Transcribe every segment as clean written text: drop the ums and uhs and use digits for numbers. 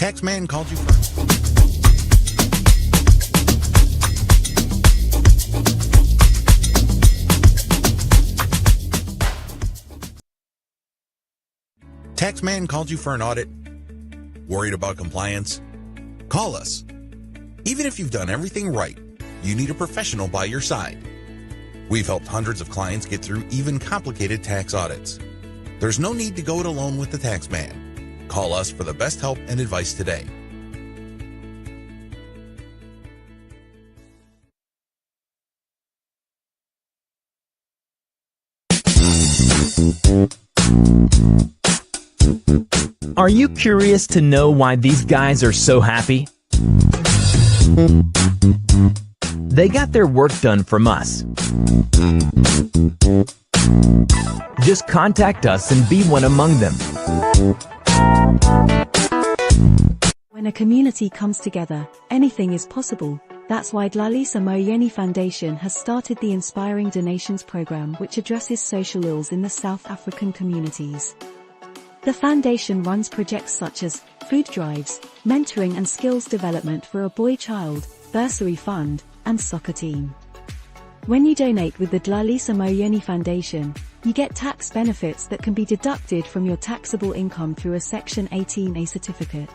Taxman called you first. Taxman called you for an audit? Worried about compliance? Call us. Even if you've done everything right, you need a professional by your side. We've helped hundreds of clients get through even complicated tax audits. There's no need to go it alone with the Taxman. Call us for the best help and advice today. Are you curious to know why these guys are so happy? They got their work done from us. Just contact us and be one among them. When a community comes together, anything is possible. That's why Dlalisa Moyeni Foundation has started the Inspiring Donations program, which addresses social ills in the South African communities. The foundation runs projects such as food drives, mentoring and skills development for a boy child, bursary fund, and soccer team. When you donate with the Dlalisa Moyeni Foundation, you get tax benefits that can be deducted from your taxable income through a Section 18A certificate.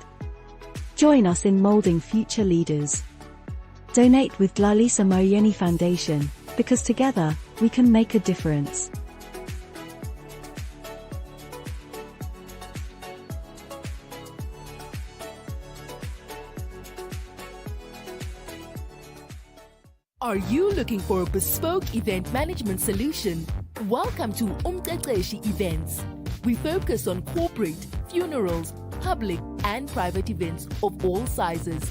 Join us in molding future leaders. Donate with Dlalisa Moyeni Foundation, because together, we can make a difference. Are you looking for a bespoke event management solution? Welcome to Trdl Events. We focus on corporate, funerals, public and private events of all sizes.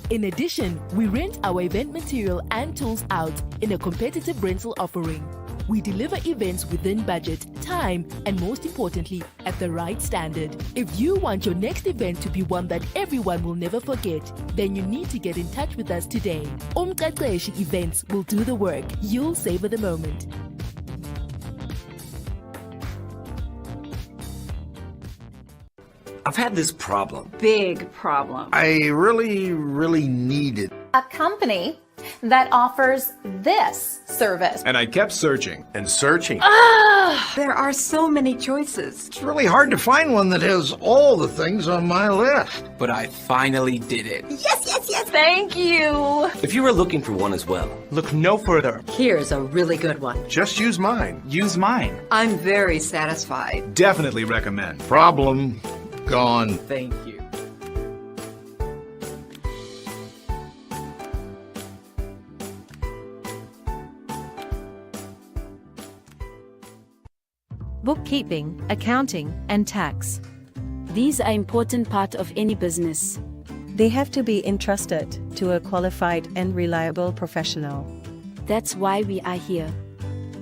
In addition, we rent our event material and tools out in a competitive rental offering. We deliver events within budget, time, and most importantly, at the right standard. If you want your next event to be one that everyone will never forget, then you need to get in touch with us today. Trdl Events will do the work. You'll savor the moment. I've had this problem. Big problem. I really need it. A company that offers this service. And I kept searching and searching. There are so many choices. It's really hard to find one that has all the things on my list. But I finally did it. Yes, yes, yes. Thank you. If you were looking for one as well, Look no further. Here's a really good one. Just use mine. Use mine. I'm very satisfied. Definitely recommend. Problem gone. thank you. Bookkeeping, accounting, and tax. These are important part of any business. They have to be entrusted to a qualified and reliable professional. That's why we are here.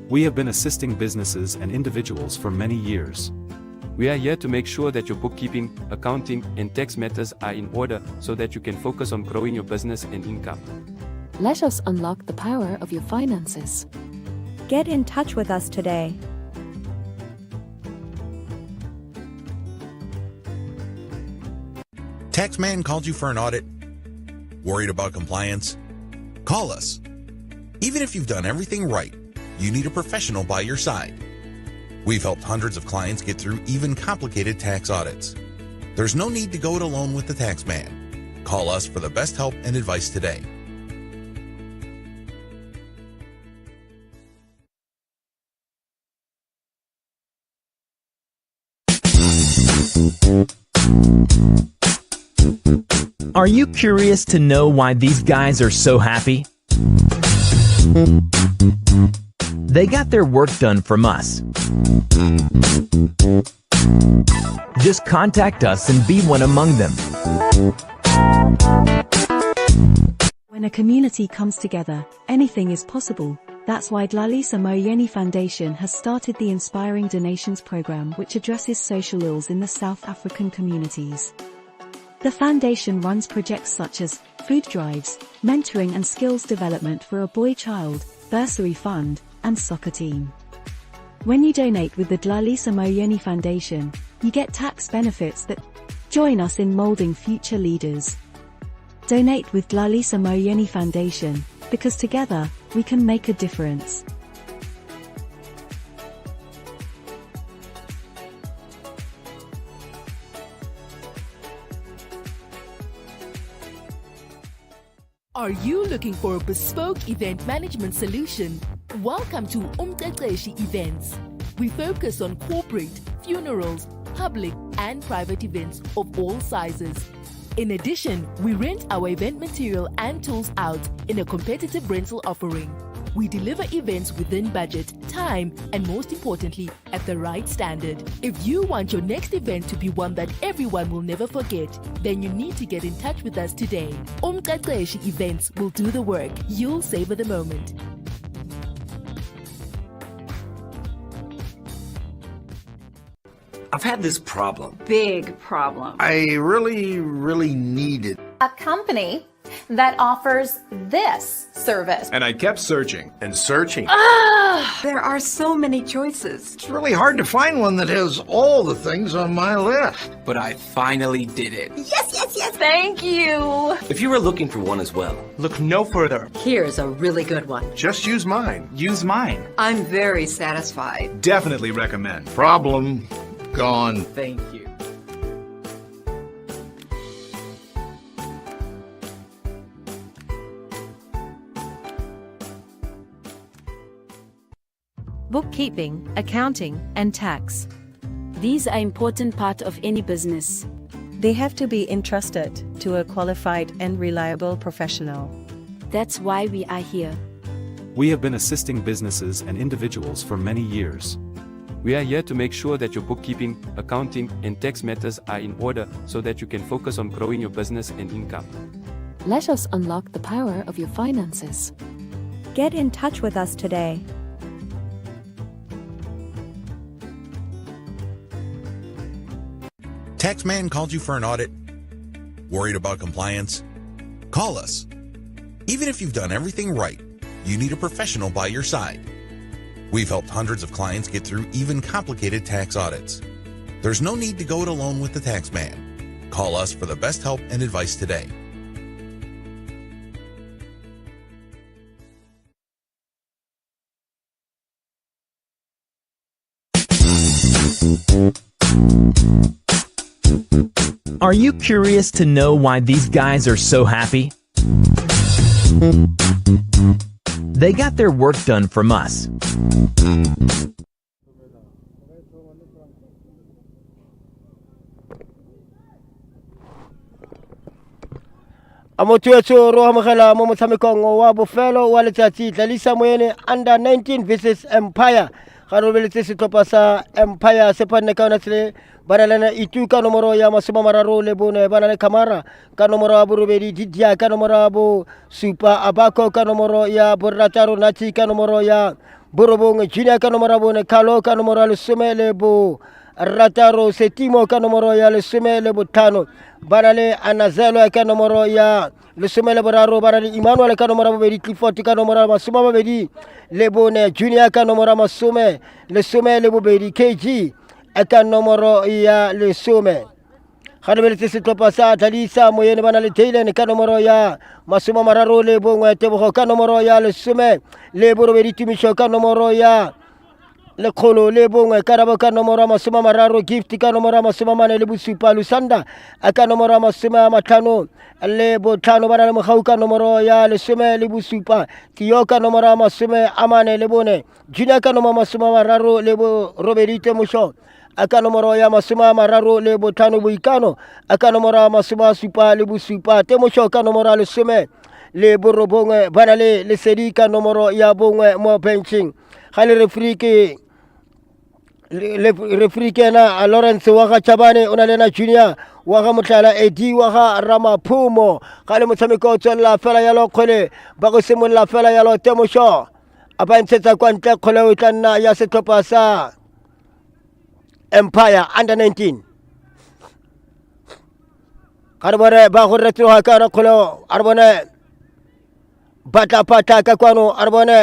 We have been assisting businesses and individuals for many years. We are here to make sure that your bookkeeping, accounting, and tax matters are in order so that you can focus on growing your business and income. Let us unlock the power of your finances. Get in touch with us today. Taxman called you for an audit? Worried about compliance? Call us. Even if you've done everything right, you need a professional by your side. We've helped hundreds of clients get through even complicated tax audits. There's no need to go it alone with the Taxman. Call us for the best help and advice today. Are you curious to know why these guys are so happy? They got their work done from us. Just contact us and be one among them. When a community comes together, anything is possible. That's why Dlalisa Moyeni Foundation has started the Inspiring Donations program, which addresses social ills in the South African communities. The foundation runs projects such as food drives, mentoring and skills development for a boy child, bursary fund, and soccer team. When you donate with the Dlalisa Moyeni Foundation, you get tax benefits that Join us in molding future leaders. Donate with Dlalisa Moyeni Foundation, because together, we can make a difference. Are you looking for a bespoke event management solution? Welcome to Trdl Events. We focus on corporate, funerals, public and private events of all sizes. In addition, we rent our event material and tools out in a competitive rental offering. We deliver events within budget, time, and most importantly, at the right standard. If you want your next event to be one that everyone will never forget, then you need to get in touch with us today. Trdl Events will do the work. You'll savor the moment. I've had this problem. Big problem. I really need it. A company that offers this service. And I kept searching and searching. There are so many choices. It's really hard to find one that has all the things on my list. But I finally did it. Yes, yes, yes. Thank you. If you were looking for one as well, Look no further. Here's a really good one. Just use mine. Use mine. I'm very satisfied. Definitely recommend. Problem gone. thank you. Bookkeeping, accounting, and tax. These are important part of any business. They have to be entrusted to a qualified and reliable professional. That's why we are here. We have been assisting businesses and individuals for many years. We are here to make sure that your bookkeeping, accounting, and tax matters are in order so that you can focus on growing your business and income. Let us unlock the power of your finances. Get in touch with us today. Taxman called you for an audit? Worried about compliance? Call us. Even if you've done everything right, you need a professional by your side. We've helped hundreds of clients get through even complicated tax audits. There's no need to go it alone with the Taxman. Call us for the best help and advice today. Are you curious to know why these guys are so happy? They got their work done from us. Amotuetu roho magala mo motshamekong wa bofelo wa letsatsi Dlalisa Moyeni under 19 versus Empire. Ga beletse setlhopha sa Empire se panne ka ona tsele bana lena itu ka nomoro ya masoma mararo le bone bana le Kamara ka nomoro ya borobedi Didia ka nomoro ya bo Super Abako ka nomoro ya Borataro Nati ka nomoro ya Borobong Junior ka nomoro ya bone Kalo ka nomoro ya lesome le bo Rataro Setimo ka nomoro ya lesome le botano bana le Anazelo ka nomoro ya lesome le boraro bana le Emmanuel ka nomoro ya bobedi Clifford ka nomoro ya masoma babedi le bone Junior ka nomoro ya masome lesome le bobedi KG aka nomoro ya lesome Khanebeletse setlhopha sa Dlalisa Moyeni bana le Trdl ka nomoro ya masoma mararo le bongwe Tebogo ka nomoro ya lesome le borobedi Tumisho ka nomoro ya lekgolo le bongwe Karabo ka nomoro ya masoma mararo Gift ka nomoro ya masoma mane le bosupa Lusanda aka nomoro ya masoma matlhano le botlhano bana le Mogau ka nomoro ya lesome le bosupa Tio ka nomoro ya masome amane le bone Junior ka nomoro ya masoma mararo le borobedi Temusho aka nomoro ya masoma mararo le botlhano Boikano aka nomoro ya masoma supa le bosupa Temusho ka nomoro ya lesome le borobongwe bana le Lesedi ka nomoro ya bongwe mo benching ga le referee kena Lawrence wa ga Chabane ona lena Junior wa ga Motlala Edi wa ga Ramaphumo ga le motshameko tswela fela ya lokgole ba go semolla fela ya lo Temusho a ba ntshetsa kwa ntle kgole o tla nna ya setlhopha sa Empire under 19 ga re bone ba go retroga ka ra kgole a re bone batla ka kwano a re bone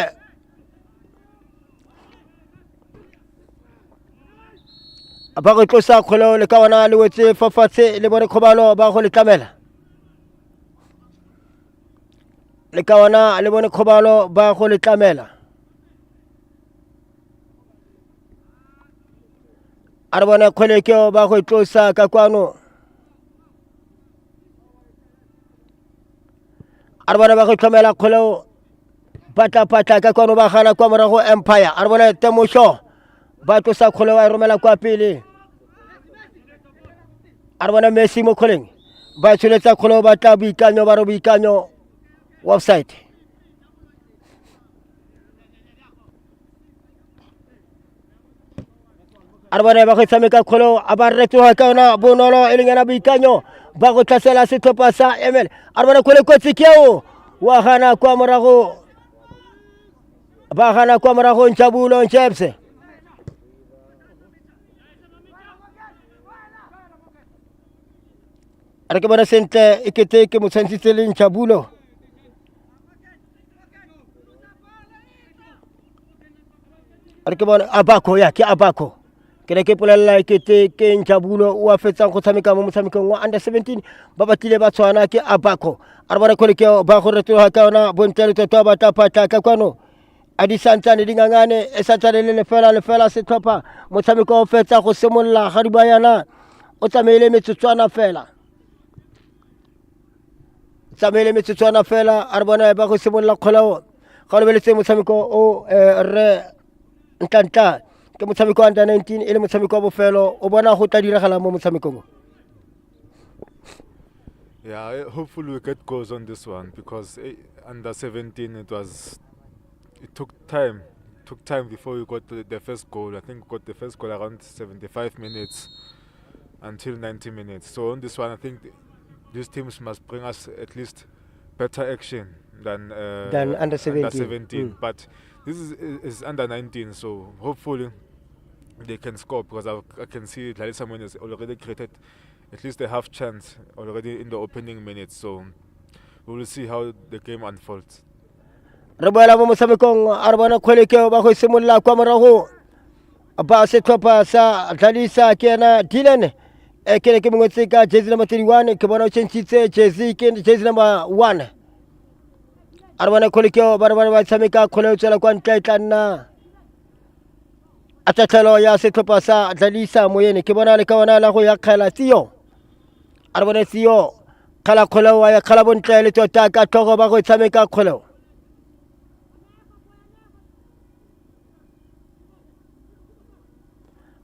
ba go tlosa kgoleo le ka wana le wetse fafatshe le bone khobalo ba go le tlamela le ka wana le bone khobalo ba go le tlamela a re bone kgolekeo ba go tlosa ka kwano a re bone ba go tlamela kgoleo patla ka kwano ba gana kwa morago Empire a re bone Temoso ba tlosa kgoleo a romela kwa pele a re bone Messi mo kgoleng ba tsholetsa kgoleo ba tla boikanyo ba re boikanyo offside a re bone ba go tshameka kgoleo a ba retoga ka yona bonolo e leng yana boikanyo ba go tlasela setlhopha sa ML a re bone kgole kotsi keo wa gana kwa morago ba gana kwa morago Njabulo Njebse a re ke bona sentle e kete ke mo tshwantsitse le Njabulo a re ke bona Abako ya ke Abako ke ne ke polela kete ke Njabulo o a fetsang go tshameka mo motshamekong wa under 17 ba batile ba tshwana ke Abako a re bona kgole ke ba go retoga ka yona bontle le tota ba tapatla ka kwano a di santsane di ngangane e sa tsale le lefela setlhopha motshameko o fetsa go semolla ga di bayana o tsamaile metsotswana fela a re bona ba go semolla kgolao ga le beletse motshameko o re ntantla ke motshameko wa under 19 e le motshameko wa bofelo o bona go tla diragala mo motshamekong. Yeah, hopefully we get goals on this one because under 17 it took time before we got the first goal. I think we got the first goal around 75 minutes until 90 minutes. So on this one, I think these teams must bring us at least better action than under 17. But this is under 19, so hopefully they can score because I can see Dlalisa has already created at least a half chance already in the opening minutes. So we will see how the game unfolds. Re boela mo motshamekong a re bona kgwelekeo ba go simolola kwa morago ba setlhopha sa Dlalisa ke ena Dylan ke ne ke mongwetse ka jersey number 31 ke bona o tshentshitse jersey ke jersey number 1 a re bona kgwelekeo ba re bona ba tshameka kgwele o tsela kwa ntle tla nna a tatlhelo ya setlhopha sa Dlalisa Moyeni ke bona le ka bona la go ya kgela Tio a re bona Tio kgala kgweleo ya kgala bontle le tota ka tlhogo ba go tshameka kgweleo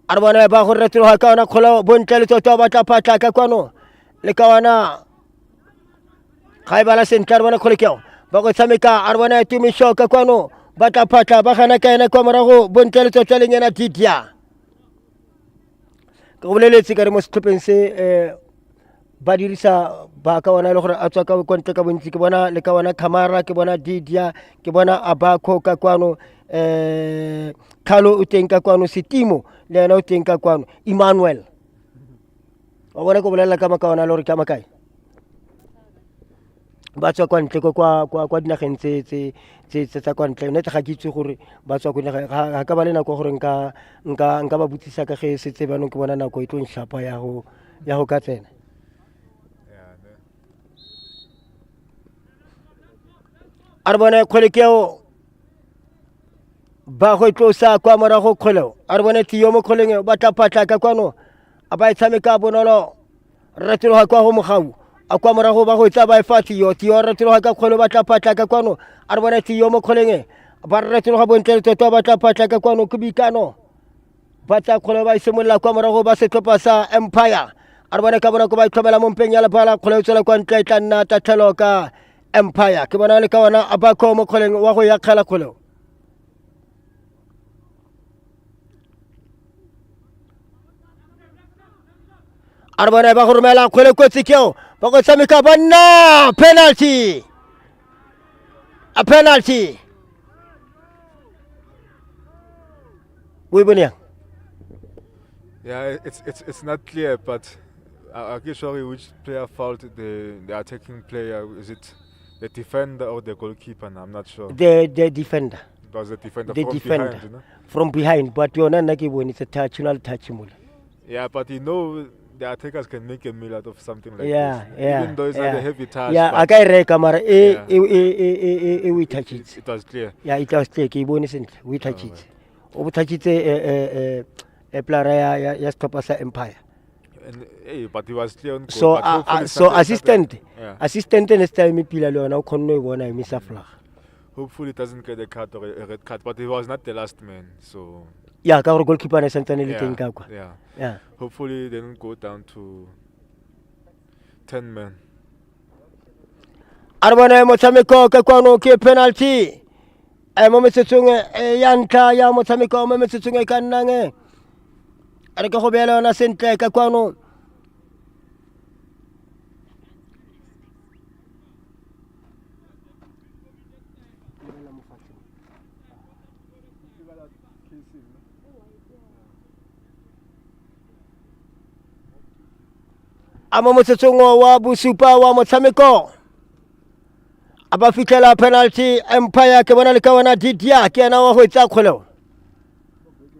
a re bona ba go retoga ka ona kgolao bontle le tota ba tla patla ka kwano le ka ona ga e bala sentle a re bona kgolekeo ba go tshameka a re bona Tumisho ka kwano ba tla patla ba gana ka ena kwa morago bontle le tota le nyena Didia ka go boleletse ka re mo setlhopheng se ba dirisa ba ka ona le gore a tswa ka kontle ka bontsi ke bona le ka ona Kamara ke bona Didia ke bona Abako ka kwano Khalo o teng ka kwano Setimo le ena o teng ka kwano Emmanuel wa bona go bolela ka makaona le gore ka makae ba tswa kwa ntle kwa dinageng tse tsa kwa ntle nete ga ke itse gore ba tswa ga ka ba le nako gore nka ba botsisa ka ge setse banong ke bona nako e tlo nshapa ya go ka tsena a re bone kgwelekeo ba go tlosa kwa morago kgoleo a re bone Tio mo kgoleng ba tla patla ka kwano a ba e tshameka bonolo retoga kwa go mogau a kwa morago ba go tsa ba e fa Tio retoga ka kgoleo ba tla patla ka kwano a re bone Tio mo kgoleng ba retoga bontle tota ba tla patla ka kwano ke boikano ba tsa kgoleo ba e simolola kwa morago ba setlhopha sa Empire a re bone ka bonako ba itlhomela mo mpeng ya lebala kgoleo tsela kwa ntle tla nna tatlhelo ka Empire ke bona le ka ona Abako mo kgoleng wa go ya kgela kgoleo a re bona ba go romela kgwele kotsi keo ba go tshameka banna penalty we bone Yeah, it's not clear, but I'm not sure which player fouled the attacking player. Is it the defender or the goalkeeper? I'm not sure. The defender. It was the defender The from defender behind, you know? from behind, but you're not bone it's a touch, not touch mole. Yeah, but the attackers can make a meal out of something like this. Yeah. Even though it's not a heavy task. Yeah, but I reka mara we touch it. It was clear. Yeah, it was clear. Ke bone sentle. We touch it. O touchitse player ya stopper sa Empire. And, but he was clear on So goal. So assistant next time pila le yona o khonne bona misa flag. Hopefully it doesn't get a card or a red card, but he was not the last man, so Yeah, ka gore goalkeeper ne sentane le teng ka kwa. Yeah. Hopefully they don't go down to 10 men. Arbana motshameko ka kwano ke penalty. Mo metsetsong ya ntla ya motshameko mo metsetsong e ka nnang are ka go bela yona sentle ka kwano. Amo motsetsong wa bosupa wa motshameko aba fitlela penalty Empire ke bona le ka wana Didia ke yana wa go etsa kgoleo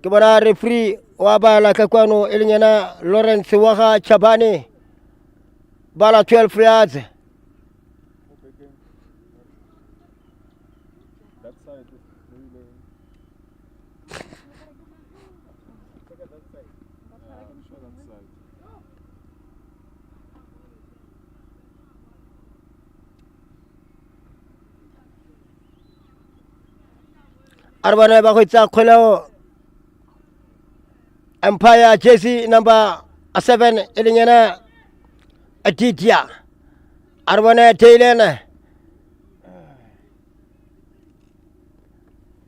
ke bona referee wa bala ka kwano e lenyana Lawrence wa ga Chabane bala 12 yards. Arbana ba go etsa kgoleo Empire jersey number 7 e lenyana Didia Arbana Taylor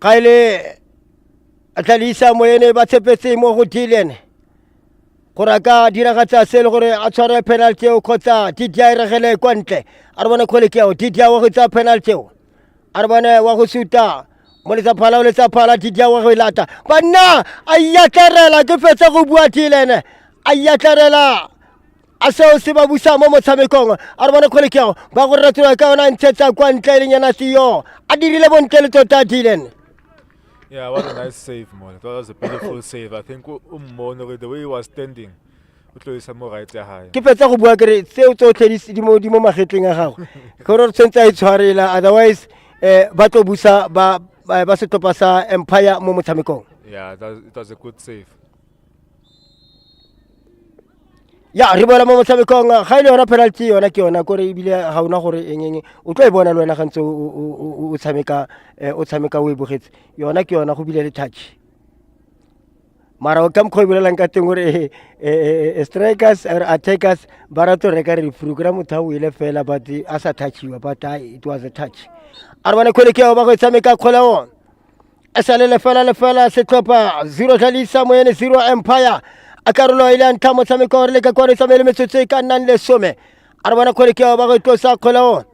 Kaile Dlalisa Moyeni ba tshepetse mo go Dylan gore ka diragatsa se le gore a tshware penalty o khotsa Didia e regele kwa ntle Arbana khole ke o Didia wa go tsa penalty o Arbana wa go suta mo le tsa phala Didia wa go ilata banna a yatlarela ke fetsa go bua Dylan a yatlarela a seo se ba busa mo motshamekong Arbana khole ke o ba go ratula ka ona ntshetsa kwa ntle le nyana tio a dirile bontle le tota Dylan. Yeah, what a nice save, man. That was a beautiful save. I think the way he was standing, ke fetsa go bua kere seo tsotlhe di mo magetleng a gago gore tsentse a itshwarela otherwise ba tlo busa ba setopa sa Empire mo motshamekong. Yeah, it was a good save. Ya re bona mo motshamekong ga ile yona penalty yona ke yona gore ibile ga una gore engeng o tlo e bona le wena gantse o tshameka o e bogetse yona ke yona go bile le touch mara o kam go bolelang ka teng gore strikers or attackers ba rato reka referee gore motho o ile fela but a sa touchiwa but it was a touch Arbana khole ke ba go tshameka kgoleo esale le fela setlopa 0 Dlalisa Moyeni 0 Empire a karolo ile ntha motshameko gore le ka kware tsamele metsotso e ka nnang le some Arbana khole ke ba go tlosa kgoleo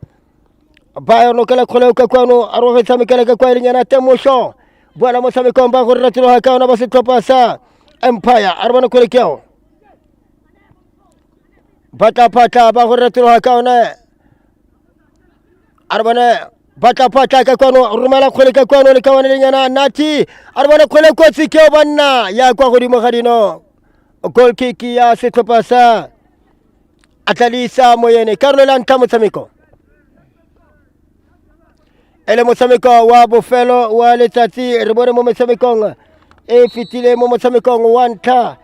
ba yo no kala kgoleo ka kwano a ro go tshamekela ka kwa ile nyana Temosho bona motshameko ba go ratloga ka ona ba setlopa sa Empire Arbana khole ke o batla ba go ratloga ka ona Arbana batla ka kwano rumela khole ka kwano le ka wana le nyana Nati Arbana khole kotsi ke o banna ya kwa godimo ga dino goal kick ya setlopa sa Dlalisa Moyeni karolo la ntha motshameko ele motshameko wa bofelo wa letsatsi re bone mo motshamekong e fitile mo motshamekong wa ntha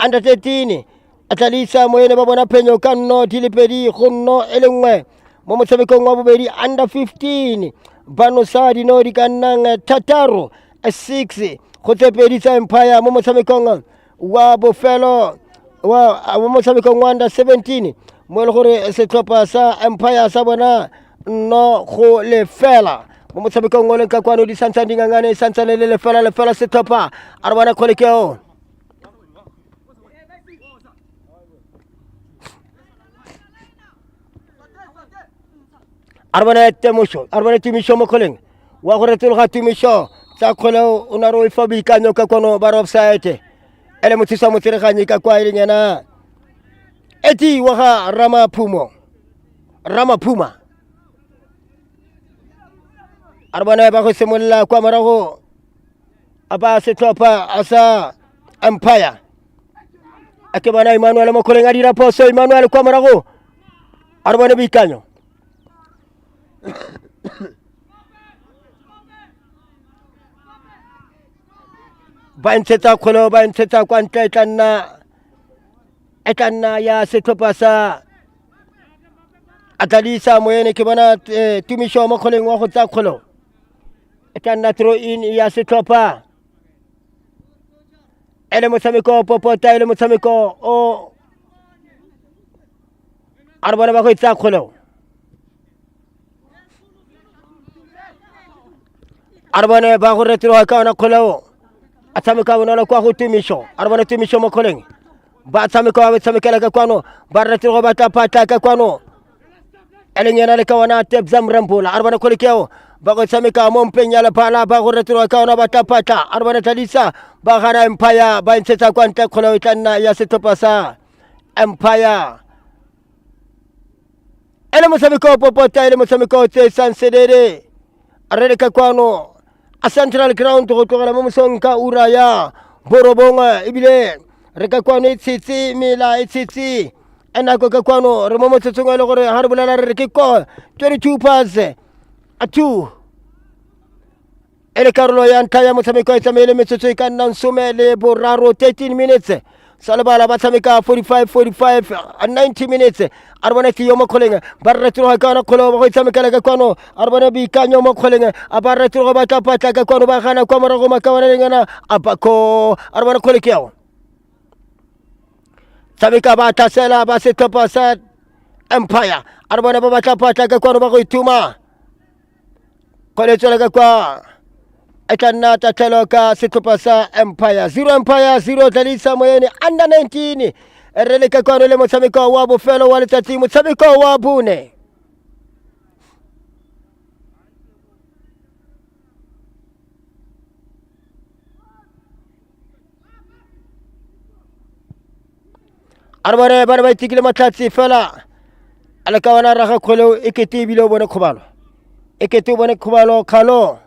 under 13 Dlalisa Moyeni ba bona phenyo ka nno di le pedi go nno e lengwe mo motshamekong wa bobedi under 15 bano sa dino di ka nnang thataro 6 go tsepedi tsa Empire mo motshamekong wa bofelo wa motshamekong wa under 17 mo le gore setlhopha sa Empire sa bona no go le fela mo motshamekong o le ka kwano di santsane dingangane santsane le fela setlhopha Arbana khole ke o Arbana Timisho mo kholeng wa go retologa Timisho tsa kgoleo o na ro ifabikanyo ka kwano ba offside ele motsisa motsereganyi ka kwa ile nyana eti wa ga Ramaphuma Arbana ba go semolla kwa marago aba setlhopha asa Empire a ke bona Emmanuel mo kholeng a dira phoso Emmanuel kwa morago a re bone boikanyo ba ntshetsa kholo ba ntshetsa kwa ntle e tla nna ya setlhopha sa Dlalisa Moyeni ke bona tumisho mo kholeng wa go tsa kholo e tla nna throw in ya setlhopha ele motshameko popota ele motshameko o a re bona ba go tsa kholo a re bone ba go retirwa ka ona kholo a tshameka bonolo kwa go tumisho a re bona tumisho mo kholeng ba tshameka ba tshamekela ka kwano ba retirwa ba tapata ka kwano ele nyana le ka wana tebza mrambula a re bona kholekeo ba go tshameka mo mpeng ya lephala ba go retirwa ka ona ba tapata a re bona Dlalisa ba gana Empire ba ntshetsa kwa ntle kholo e tla nna ya setlhopha sa Empire ele motshameko popota ele motshameko tse sansedere a re ka kwano a Central Ground go tlogela mo mosong ka ura ya borobonga ebile re ka kwano e tshitsi mela e tshitsi ena go ka kwano re mo motsotsong le gore ha re bolela re ke ko 22 pass a 2 ele karolo ya ntlha ya motshameko e tsamaile metsotso e ka nna 13 minutes salabala ba tshameka 45 90 minutes a re bona tiyo mo kholeng ba retroga ka ona kholo ba go tshamekela ka kwano a re bona boikanyo mo kholeng a ba retroga ba tapatla ka kwano ba gana kwa morago makawana lengana a bako a re bona khole ke yao tshameka ba tasela ba setlhopha sa Empire a re bona ba tapatla ka kwano ba go ituma khole tsela ka kwa e tla nna tatlhelo ka setlhopha sa Empire 0 Dlalisa Moyeni under 19 re le ka kwano le motshameko wa bofelo wa letsatsi motshameko wa bone a re bone ba itikile matlhatsi fela a le ka wana raga kgolo e kete ebile o bone kgobalo e kete o bone kgobalo khalo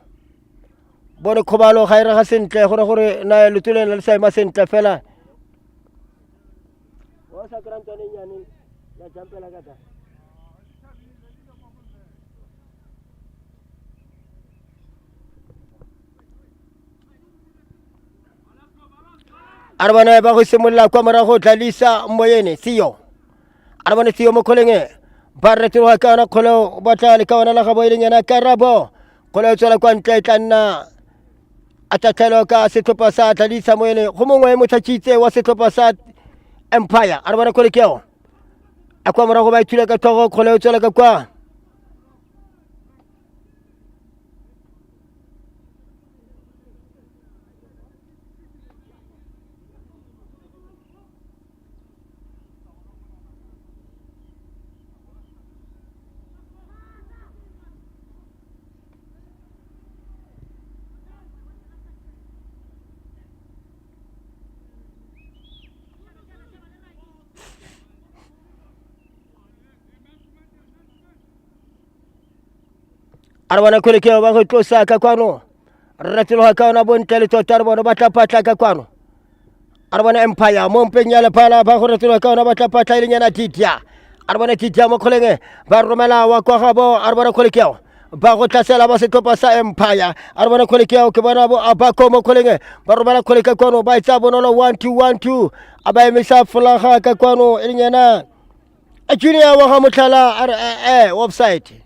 bone khobalo ga ira ga sentle gore na lutuleng le sa ema sentle fela wa sa krantane nyane ya jampela ka ta arbana ba go simolla kwa morago Dlalisa Moyeni Theo arbana Theo mo kholeng ba retirwa ka na kholo ba tla le ka wana la ga boileng yana karabo kholo tsela kwa ntle tla nna a tatlhelo ka setlhopha sa Dlalisa Moyeni go mongwe motlhatshitse wa setlhopha sa Empire a re bona khole keo a kwa morago ba ithula ka thogo khole tsela ka kwa arbana khole keo ba go tlosa ka kwano ratilo ka ona bontele tota arbana ba tla patla ka kwano arbana Empire mo mpeng ya lephala ba go ratilo ka ona ba tla patla ile nyana titia arbana titia mo kholeng ba romela wa kwa gabo arbana khole keo ba go tlasela ba setlhopha sa Empire arbana khole keo ke bona bo abako mo kholeng ba romela khole ka kwano ba itsa bonolo 1-2 aba emisa flaga ka kwano ile nyana a junior wa ga motlhala offside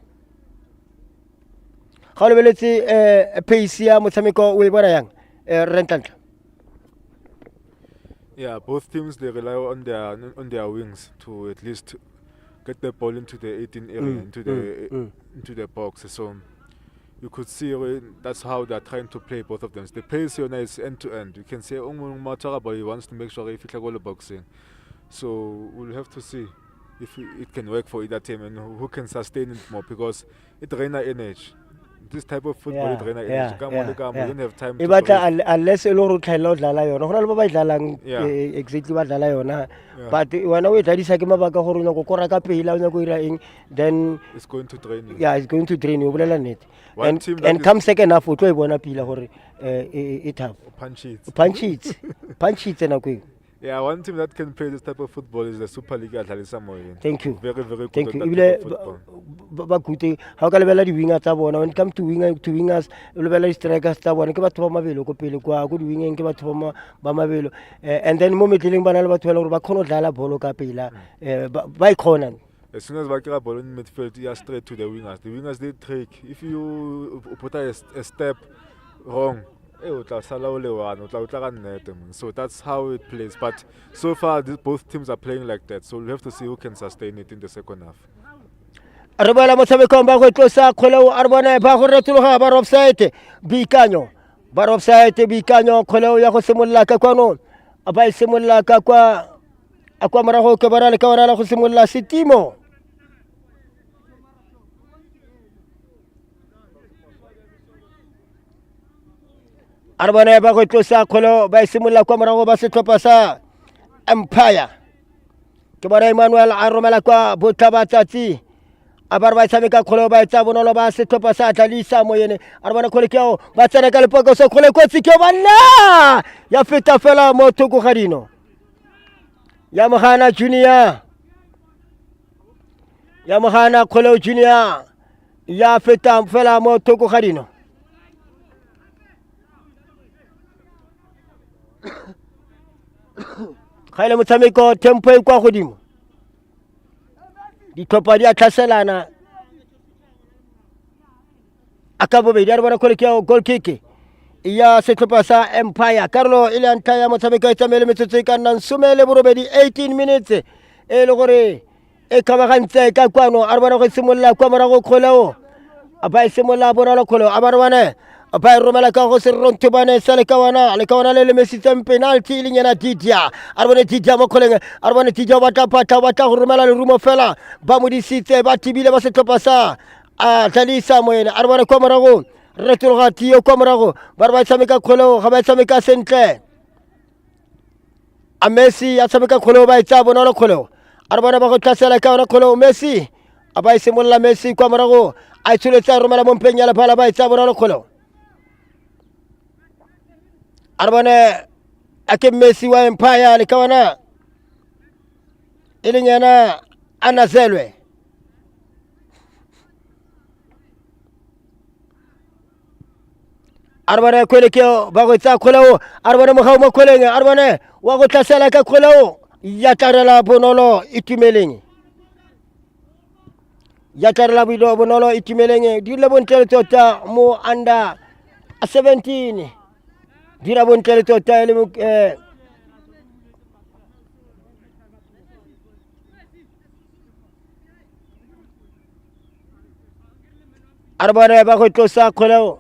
ga le beletse pace ya motshameko o e bona yang rentantla. Yeah, both teams they rely on their wings to at least get the ball into the 18 area, into the box. So you could see that's how they're trying to play both of them. So the pace is end to end. You can say but he wants to make sure if he can go to boxing. So we'll have to see if it can work for either team and who can sustain it more because it drains energy. This type of football it drains energy. You don't have time to unless you don't tell dlala yona go na le ba dlalang exactly ba dlala yona but when we Dlalisa ke mabaka gore no go kora ka pela o go ira eng then it's going to drain you. Yeah, it's going to drain you bolela net and come second half o tlo e bona pila gore it have punch it na go Yeah, one team that can play this type of football is the Super League at Dlalisa Moyeni. Thank you. Very, very good Thank at you. that Ibile type of football. ba good. How can lebela di wingers tsa bona when it comes to wingers lebela di strikers tsa bona ke batho ba mabelo ko pele kwa go di wingeng ke batho ba mabelo and then mo metleleng bana le batho ba le gore ba khona dlala bolo ka pela ba ikhona. As soon as Bakira ball in midfield, you are straight to the wingers. The wingers they trick. If you put a step wrong, so that's how it plays. But so far, both teams are playing like that. So we have to see who can sustain it in the second half. Arabala motshameko ba go tlosa kgoleo arbona ba go retologa ba offside bikanyo ba offside bikanyo kgoleo ya go simolla ka kwano ba simolla ka kwa akwa morago ke bara le ka wana la go simolla setimo. Arbona ba go tlosa kgoleo ba simolla kwa morago ba setlhopha sa Empire ke bara Emmanuel a romela kwa botlhabatsatsi abar ba tshameka kgoleo ba etsa bonolo ba setlhopha sa Dlalisa Moyeni arbona kgolekeo ba tsena ka lepoko so kgole kotsi ke bana ya feta fela mo thoko ga dino ya Mogana Junior ya Mogana kgoleo Junior ya feta fela mo thoko ga dino Khaile motshameko tempo e kwa godimo ditlhopha di a tlhaselana aka bobedi a bona kgolekeo goal kick ya setlhopha sa Empire Karolo ile ntlha ya motshameko e tsamele metsotso e ka nnang 18 minutes e le gore e khabagantse ka kwano a bona go simolla kwa morago kgoleo a ba simolla bona kgoleo a ba bona ba romela ka go se rontobane sa le ka wana le mesitseng penalty le nyana Didia a bona Didia mo kholeng a bona Didia ba tla go romela le rumo fela ba modisitse ba tibile ba setlhopha sa Dlalisa Moyeni a bona kwa morago retologa tio kwa morago ba tshameka kgoleo ga ba tshameka sentle a Messi a tshameka kgoleo ba etsa bonolo kgoleo a bona ba go tlasela ka wana kgoleo Messi a ba simolla Messi kwa morago a tsholetsa romela mo mpeng ya la bala ba etsa bonolo kgoleo arbane ake Messi wa Empire le kawana ile nyana anazelwe arbane kwelekeo ba go tsa kgoleo arbane mo gauma kgoleng arbane wa go tlasela ka kgoleo ya tarela bonolo itumeleng ya tarela bonolo itumeleng di le bontle tota mo under 17 dira bontle tota le arbane ba go tlosa kgoleo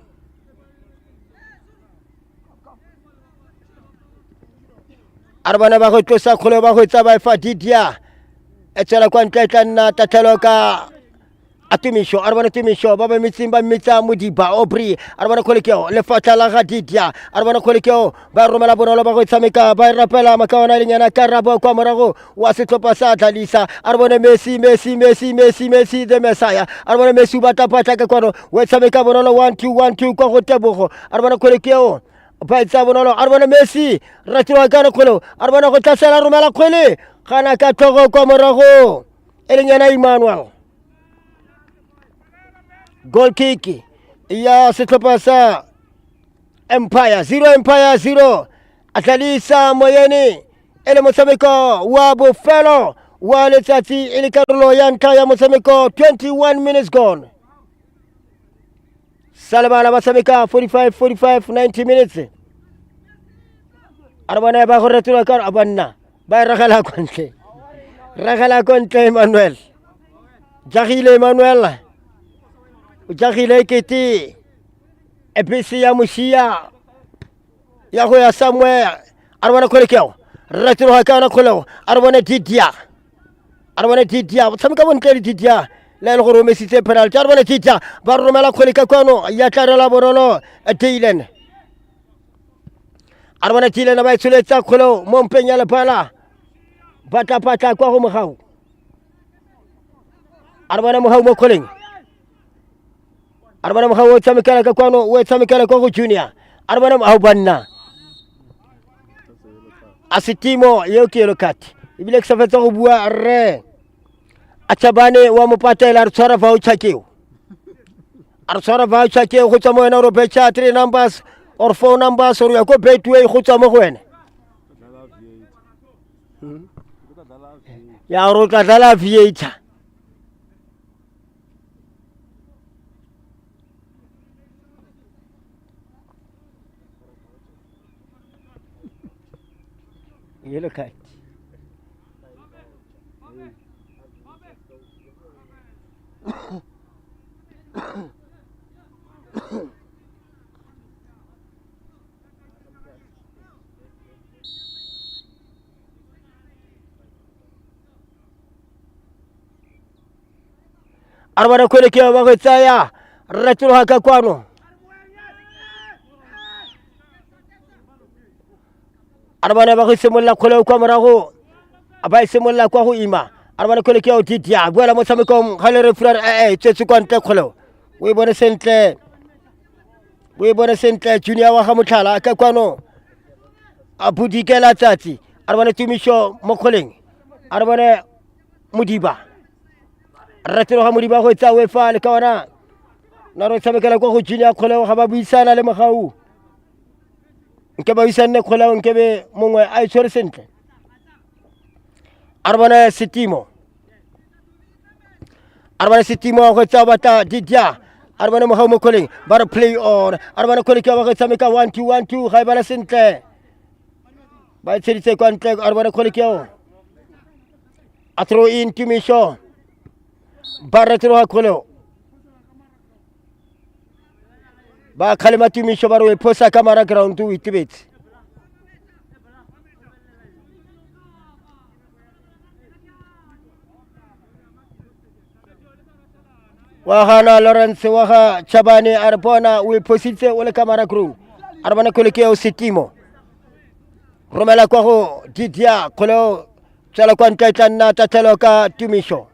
arbane ba go tlosa kgoleo ba go etsa ba fa Didia e tsela kwa ntle tla nna tatlhelo ka atumisho arbana tumisho baba mitsimba mitsa Modiba Obri arbana kholekeo le fatla la ga Didia arbana kholekeo ba romela bonolo ba go tsameka ba rapela makawana le nyana karabo kwa morago wa setlhopha sa Dlalisa arbana Messi the Messiah arbana Messi ba tapatla ka kwano we tsameka bonolo 1-2 kwa go tebogo arbana kholekeo ba etsa bonolo arbana Messi ratwa kana kholo arbana go tlasela romela khwele kana ka thogo kwa morago ele nyana Emmanuel goal kick ya setlhopha sa Empire 0 Dlalisa Moyeni ele motshameko wa bofelo wa letsatsi ile karolo ya ntlha ya motshameko 21 minutes gone salabana ba tshameka 45 90 minutes arbana ba go retula ka abanna ba ragala kontle Emmanuel jagile Emmanuel Jagile kiti episi ya mushia ya go ya somewhere arbana kholekeo retolo ha kana kholeo arbana Didia tsameka bontle Didia le le go romesitse penalty arbana Didia ba romela kholeka kwano ya tlarela borolo Dylan arbana Dylan ba itsoletsa kholeo mo mpeng ya lepala pata kwa go mogau arbana mogau mo kholeng arbana mo tsamekela ka kwano we tsamekela go Junior arbana mo banna a setimo yeo ke yellow card ebile ke sa fetsa go bua re a Chabane wa mo patela re tshwara voucher keo a tswara voucher keo go tswa mo wena ro betcha 3 numbers or 4 numbers or ya go betway go tswa mo go wena ya ro tla dlala V8 yellow card arabana kuelekea ba go tsaya ratolo ha ka kwano arabana ba go semolla kgole kwa morago ba semolla kwa go ima arabana kuelekea o titia buela mo tshamekong ga le referee tsetse kwa ntle kgole o bone sentle junior wa ga motlhala ka kwano a budikela tsatsi arabana tumisho mo kgoleng arabana Mudiba ratelo ga Mudiba go tsa wefa le ka wana na re tshamekela kwa go junior kgole ga ba buisana le mogau nke ba buisana kgole nke be mongwe a itshwere sentle arabana setimo go tsa bata Didia arabana mogau mo kgoleng ba re play on arabana kgole ke ba go tshameka 1-2 ga e bala sentle ba tsheditse kwa ntle arabana kgole ke a throw in tumisho ba ratelo ga kgole ba khalema tumisho ba re posa kamera ground o itibetse wa gana Lawrence wa ga Chabane a re bona o ipositse o le kamera ground arabana kgole ke o setimo romela kwa go Didia kgole tsala kwa ntle tla nna tatelo ka tumisho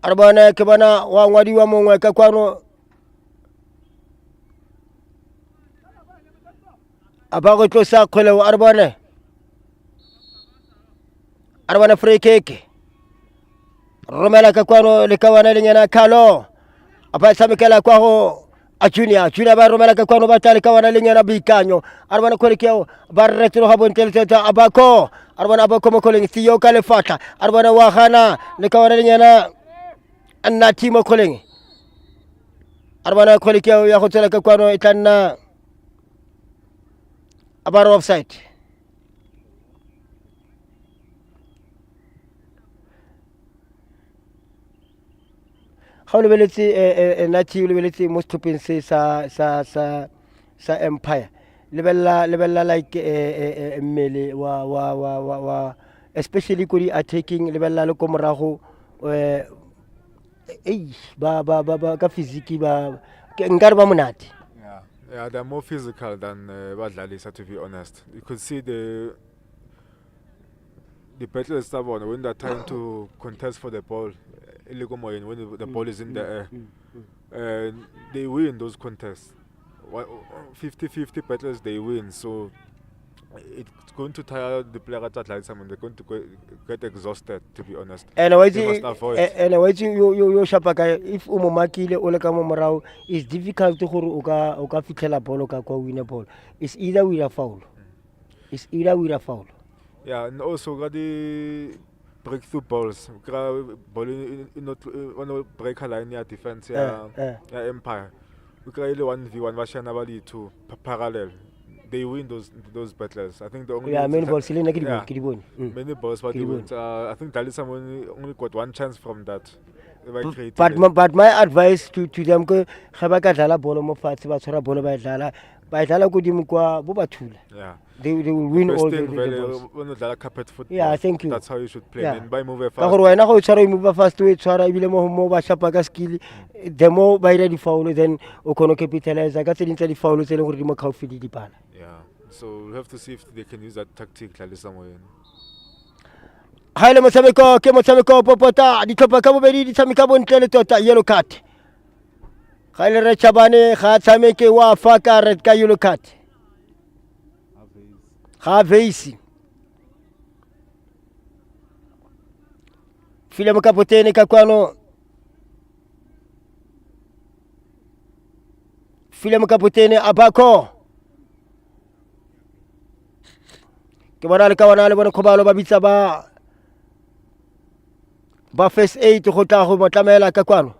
arabana ke bana wa ngwadi wa mongwe ka kwano aba go tlosa kgole o arabana free kick romela ka kwano le ka wana le nyana Khalo aba tshamekela kwa go a junior ba romela ka kwano ba tla le ka wana le nyana Boikanyo arabana kgole ke ba retelo ga bonteletseta abako arabana abako mo kgoleng Theo ka lefatla arabana wa gana le ka wana le nyana anna timo kgoleng arabana kgole ke ya go tsela ka kwano e tla nna abaro offside ga o lebeletse nati o lebeletse mo stopeng se sa Empire lebella like mmele wa especially ko di attacking lebella le ko morago ba ka physique ba nkare ba monate. Yeah, they're more physical than Dlalisa, to be honest. You could see the battle is stubborn when they're trying to contest for the ball. Moyeni, when the ball is in the air, they win those contests. 50-50 battles they win, so it's going to tire the player at Dlalisa, and they're going to get exhausted, to be honest. And why you shapaka if umomakile o le ka mo morao is difficult to gore o ka fitlhela ball ka kwa win a ball. It's either with a foul. Yeah, and also got the breakthrough balls. Ball not break a line near defense. Empire. We can 1v1 Vashana Bali to parallel. They win those battles. I think the only many balls. Many balls, but they win. I think Dlalisa only got one chance from that. but my advice to them ke ga ba ka dlala bolo mo fatshe ba tshwara bolo ba dlala ko dimo kwa bo ba thula. Yeah. They will win all the balls. When you dlala carpet football. Yeah, thank you. That's how you should play. And by move fast. Ka gore wena go tshwara move fast o tshwara ibile mo ba shapa ka skill. The more ba ira di foul then o kono capitalize ka tse dintse di foul tse le gore di mo khaufi di dipala. Yeah. So we have to see if they can use that tactic Dlalisa Moyeni. Haile motshameko ke motshameko popota di tlhopha ka bobedi di tshameka bontle le tota yellow card. Haile re chabane ga tshameke wa fa ka red ka yellow card. Ga veisi. File mo kapotene ka kwano. File mo kapotene abako. Ke bona le ka wana le bona khobalo ba bitsa ba first aid go tla go motlamela ka kwano.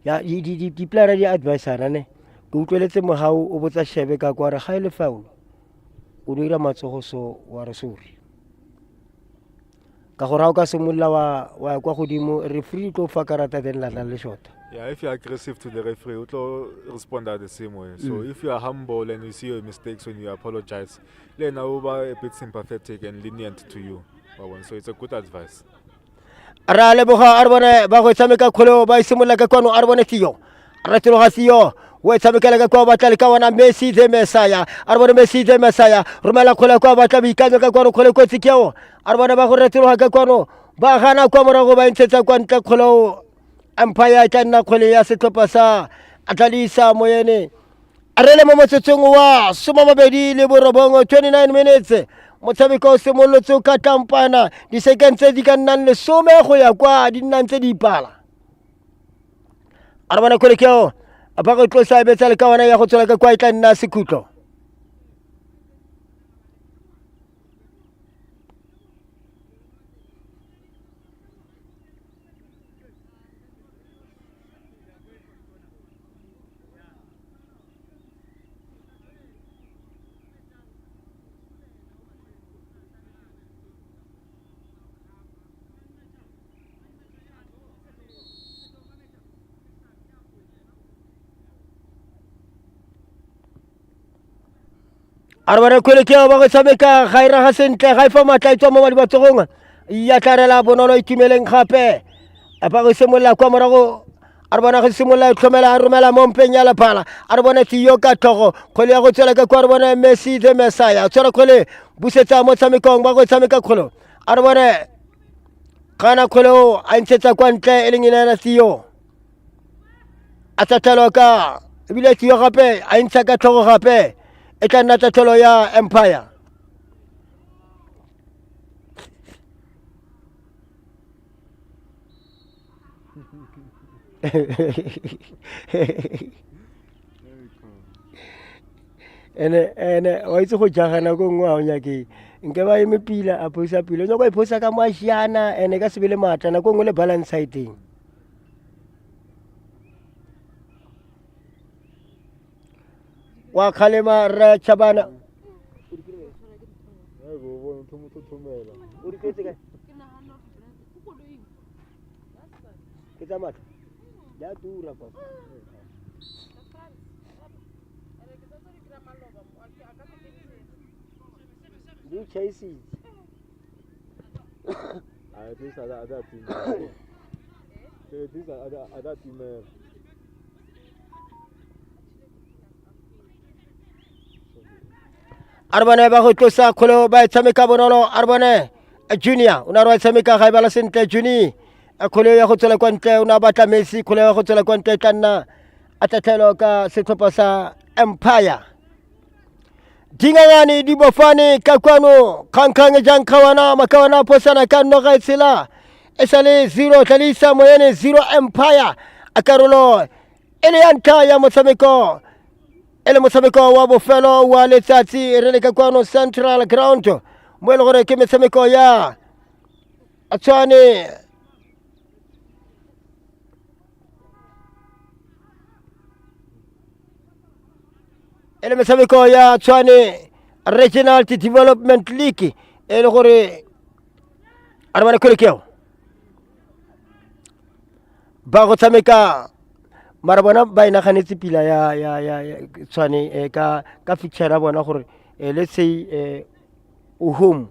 Ya di player di advisor ne ke utlweletse mohau o botsa shebe ka kwa re ga ile foul o dira matsogo so wa re suri ka gore ha o ka semolla wa kwa godimo referee tlo fa karata then la le shot. Yeah, if you're aggressive to the referee, you will respond the same way. So if you are humble and you see your mistakes when you apologize, then I will be a bit sympathetic and lenient to you. So it's a good advice. Ara le boga arbone ba go tsameka kholo ba isimolla ka kwano arbone tiyo ratelo ga tiyo we tsameka ka kwa batla le ka wana Messi the Messiah arbone Messi the Messiah romela kholo kwa batla bi ka kwano kholo ko tsikeo arbone ba go ratelo ga kwano ba gana kwa morago ba ntshetsa kwa ntle kholo Empire ka nna khole ya setlhopha sa Dlalisa Moyeni arele mo motsotsong wa 29 minutes. Motshameko se molotso ka tampana di seconds tse di ka nnang le some go ya kwa di nnang tse di ipala arabana kolekeo apa go tlosa betsa le ka wana ya go tsela ka kwa itla nna sekutlo. Arabana kolekeo ba go tshameka ga ira ga sentle ga ifa matla itwa mo ba di batsogonga ya tlarela bonolo itimeleng gape apa go semolla kwa morago arabana go semolla tlhomela romela mo mpeng ya lapala arabana tiyo ka thogo khole ya go tsela ka kwa arabana Messi the Messiah tsara khole busetsa mo tshamekong ba go tshameka kholo arabana kana kholo a ntsetsa kwa ntle eleng ina na tiyo a tatelo ka ebile tiyo gape a ntsa ka thogo gape e tla nna tatelo ya Empire. ene wa itse go jagana go ngwa o nyake nke ba eme pila a phosa pila no go iphosa ka moashana ene ka sebele matana go ngwe le balance side wa khalema ra chabana kita mat ya dura pa du chase these are other team these are other team arbane ba go tlosa kholo ba tshameka bonolo arbane junior una ro tshameka ga bala sentle junior kholo ya go tsela kwa ntle una batla Messi kholo ya go tsela kwa ntle kana atathelo ka setlhopha sa Empire dinganyane di bofane ka kwano khankhange jang khawana makawana posana ka no ga tsela esale 0 Dlalisa Moyeni 0 Empire akarolo ele anta ya motshameko ele motshameko wa bofelo wa letsatsi re le ka kwano Central Ground mo le gore ke metshameko ya Tshwane ele metshameko ya Tshwane Regional Development League ele gore a bana kholekeo ba go tshameka mara bona ba inaganetse pila ya Tshwane ka fixture bona gore let's say home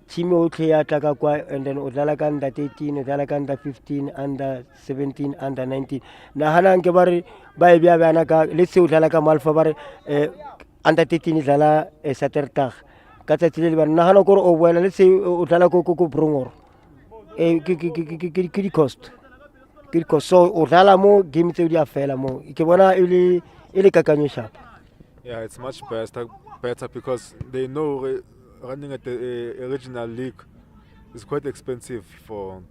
team o tle ya tla kwa and then o dlala ka under 13 o dlala ka under 15 under 17 under 19 na hana nke bare ba e bya bana ka let's say o dlala ka Malfa bare under 13 dlala Saterdag ka tsatsi le ba na hana gore o boela let's say o dlala ko Brongor ke di cost so o dlala mo game tse di a fela mo ke bona ile kakanyo sharp. Yeah, it's much better because they know running at the regional league is quite expensive for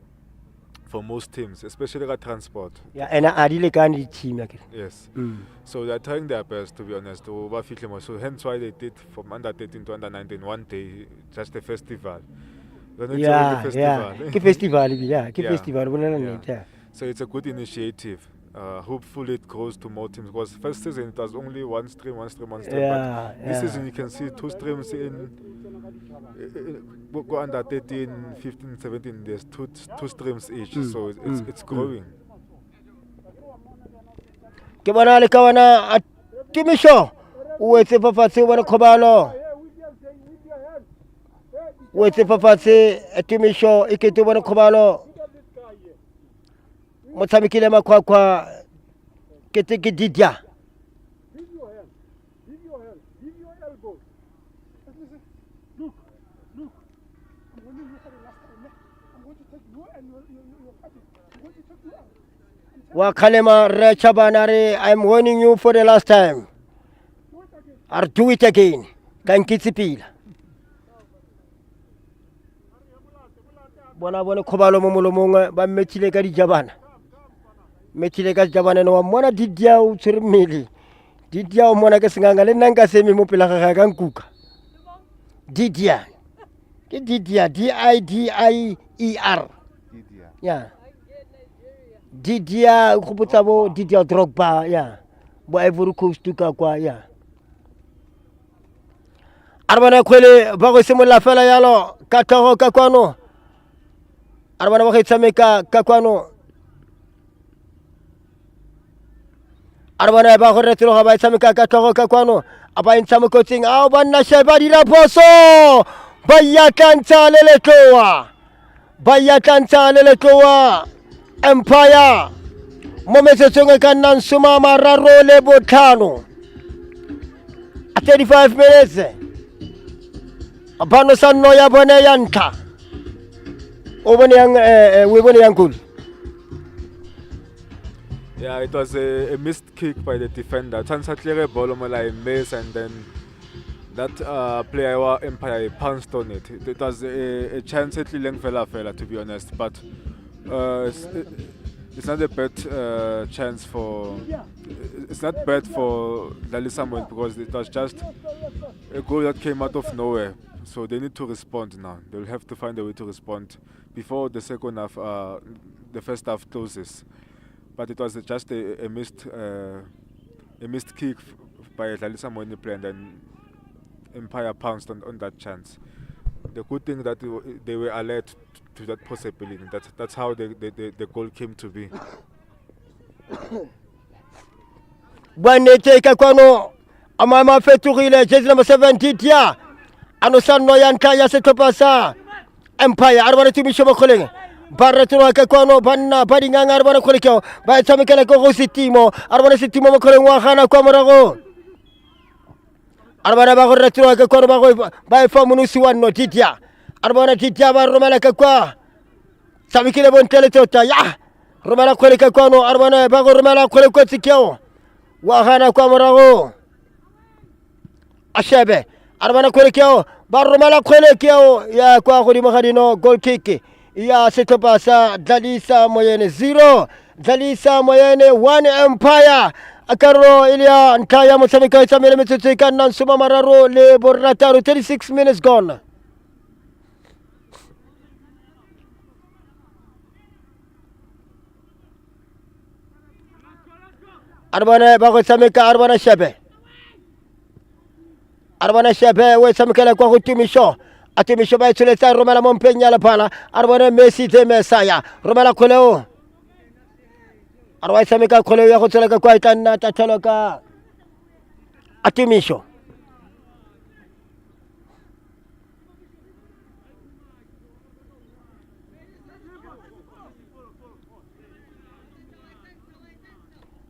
most teams, especially at transport. Yeah, and I really can't team. Yes. So they're trying their best, to be honest. So hence why they did from under 13 to under 19 one day, just a festival. Yeah. So it's a good initiative. Hopefully it goes to more teams because first season it was only one stream. Yeah, but this season you can see 2 streams in go under 13, 15, 17. There's two streams each, so it's growing. Ke bona le ka wana timisho o etse fafatse bona khobalo o etse fafatse timisho e ke te bona khobalo motshamekile makhwakwa ke te ke Didia wa Khalema re Chabanare, I'm warning you for the last time. Or do it again. Kan kitsipila. Bona khobalo mo molomong ba metile ka dijabana. Metile ka dijabana no mona Didia o tsirmeli. Didia o mona ke senganga le nna nka semi mo pela ga ka nkuka. Didia. Ke Didia DIDIER. Yeah. Didia khuputsa bo Didia Drogba ya bo Ivory Coast ka kwa ya arbana khwele ba go simolla fela yalo ka thogo ka kwano arbana ba go itsameka ka kwano arbana ba go retlo ga ba itsameka ka thogo ka kwano aba intsamo coaching a ba nna sheba dira poso ba ya tlantsa le letloa Empire mometsetsong ka nna nsoma mararo le botlhano 35 minutes abano sa no ya bone ya ntlha o bone yang we bone yang goal. Yeah, it was a missed kick by the defender. Chansa clear ball like miss and then that player Empire pounced on it. It was a chance at fella to be honest, but it's not a bad chance for. It's not bad for Dlalisa because it was just a goal that came out of nowhere. So they need to respond now. They'll have to find a way to respond before the second half, the first half closes. But it was just a missed kick by Dlalisa player, and then Empire pounced on that chance. The good thing that they were alert to that possibility. That's how the goal came to be. Banete ka kwano amama fetugile jezi number 70 dia anosano yanka ya setopa sa Empire arbana tumisho bakholeng baretro ka kwano banna badinganga arbana kholekeo ba tsamekela go sitimo arbana sitimo bakholeng wa gana kwa morago arbana ba go retro ka kwano ba fa munusi wa no Didia arbana Didia ba romela ka kwa tsamekile bontele tota ya romela khole ka kwano arbana ba go romela khole ko tsikeo wa gana kwa morago ashebe arbana khole keo ba romela khole keo ya kwa godimo ga dino goal kick ya setopa sa Dlalisa Moyeni 0 Dlalisa Moyeni 1 Empire Akaro ilia ntaya motshameko tsa mele metsotso e ka nnang soma mararo le borataro 36 minutes gone. Arbana ba go tshameka Arbana Shebe. Arbana Shebe we tshamekela kwa go Tumisho. Atumisho ba ithuletsa romela mo mpeng ya lephala. Arbana Messi te Mesaya. Romela kholeo. Arwa tshameka kholeo ya go tsela kwa itana tathelo ka Atumisho.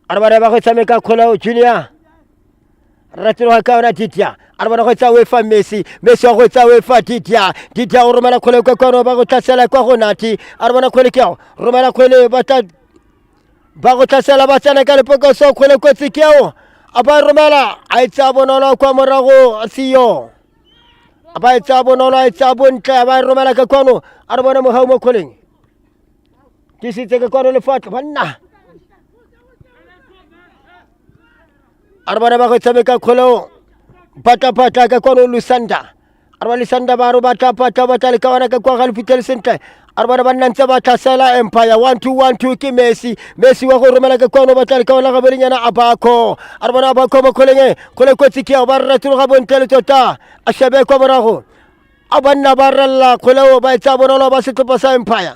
Arbana ba go tshameka kholeo Junior. Ratiro ha ka na Titia. Arbana go tsa UEFA Messi wa go tsa UEFA Titia o romela kholeo ka kono ba go tlasela kwa go Nati. Arbana khole keo romela khole ba go tlasela ba tsena ka lepokoso khole ko tsikeo aba romela a itsa bonolo kwa morago Siyo aba itsa bonolo a itsa bontle ba romela ka kono Arbana mo hao mo kholeng ke sitse ka kono le fatla banna Arbana ba go tshameka kholeo pata ka kono Lusanda Arbana Lusanda ba ro pata le ka wana ka kwa ga lefitele sentle Arbana ba ntse ba thasela Empire 1-2 ke Messi wa go romela ka kono ba tla ka wana ga bolinyana Abako Arbana ba ko kholenge khole ko tsikeo ba ratlo ga bontele tota a shebe kwa morago a banna ba ralla kholeo ba etsa bonolo ba setlopa sa Empire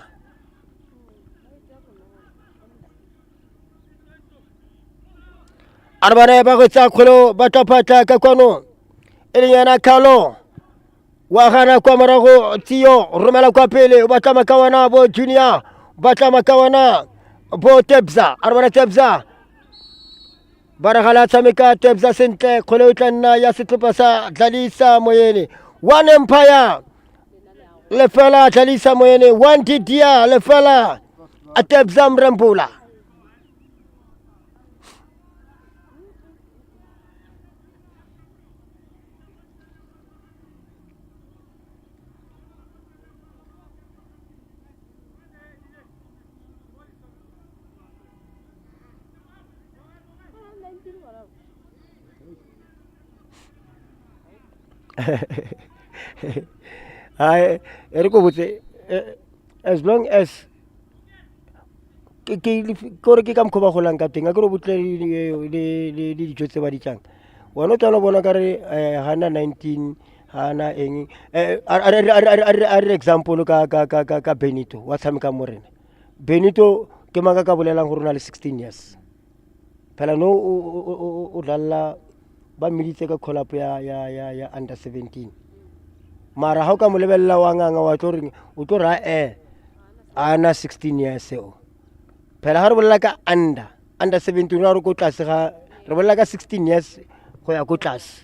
Arbana ba go tsa kholo ba tapata ka kono elinyana Carlo wa gana kwa morago Tio romela kwa pele o batla makawana bo Junior batla makawana bo Tebza Arbana Tebza baragala tsameka Tebza sentle kholo tlanna ya setlopa sa Dlalisa Moyeni One Empire le fela Dlalisa Moyeni One Didia le fela a Tebza Mrembula I Eriko botse as long as kore ke kam khoba golang ka teng a go botle le dijo tse ba di tlang wona tsana bona ka re hana 19 hana eng are example ka Benito wa tshameka morena Benito ke maka ka bolelang go rona le 16 years phela no o dlalla ba militse ka collab ya under 17 mara ha ka mo lebella wa nganga wa tlo o tlo ra ana 16 years o phela ha re bolela ka under 17 ra re go tlase ga re bolela ka 16 years go ya go tlase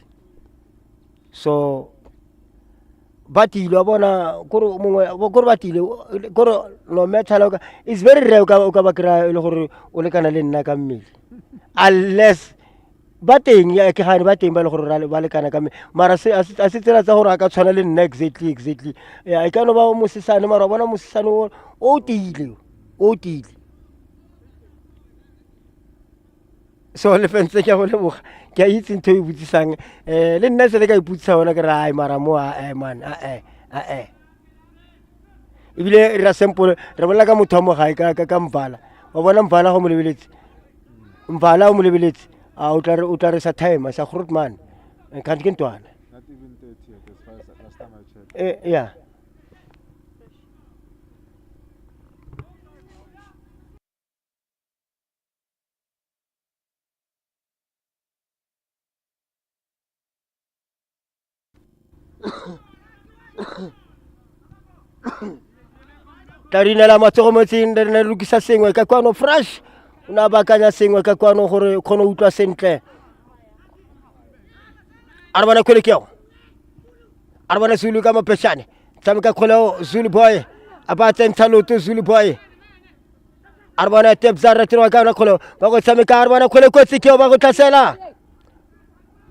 so batile wa bona gore mongwe gore batile gore no matter is very rare ka ba kra le gore o le kana le nna ka mmele unless bateng ya ke gane bateng ba le gore ba le kana ka mara se a se tsela tsa gore a ka tshwana le nna exactly ya e ka no ba mo sesane mara bona mo sesane o tile so le fentse ke go leboga ke itse ntho e butsisang le nna se le ka iputsa ona ke ra ai mara mo man ibile ra simple re bolela ka motho mo gae ka mbala wa bona mbala go mo lebeletse mbala o mo lebeletse a o tla re sa time sa groot man kan ke ntwana not even 30 as far as last time I checked yeah Tarina la matsogo motsing re ne lukisa sengwe ka kwano fresh una bakanya sengwe ka kwano gore khono utlwa sentle Arbana khole keo Arbana Zulu ka mapeshane tsameka kholo Zulu boy abatse ntshaloto Zulu boy Arbana Tebza ratiro ka na kholo ba go tsameka Arbana khole ko tsikeo ba go tlasela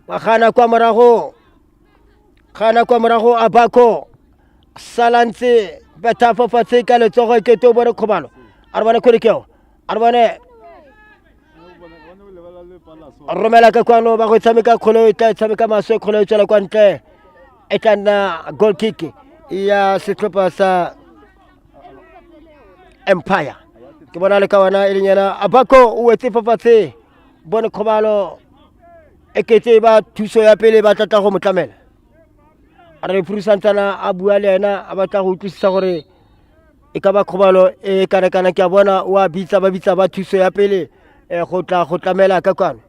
ba khana kwa morago Abako salantse beta fafatse ka le tsogo ke to bone khobalo Arbana khole keo Arbana romela ka kwano ba go tshameka kgolo e tla tshameka maswe kgolo e tswela kwa ntle e tla nna goal kick ya setlhopha sa Empire ke bona le ka wana e lenyana Abako o etse fafatshe bone khobalo e ketse ba thuso ya pele ba tla go motlamela a re furusantana a bua le ena a batla go utlwisisa gore e ka ba khobalo e kana ke a bona wa bitsa ba thuso ya pele go tlamela ka kwano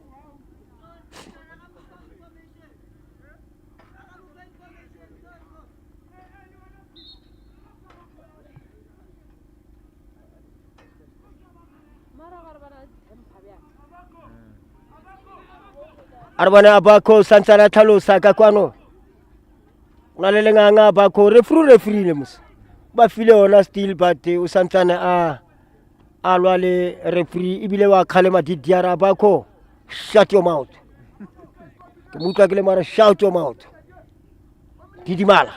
Arbana Abako Santana Talo Saka kwano na le lenganga Abako referee le mus ba file ona still but o Santana a lwa le referee ibile wa khalema didiara Abako shut your mouth ke mutla ke le mara shout your mouth didimala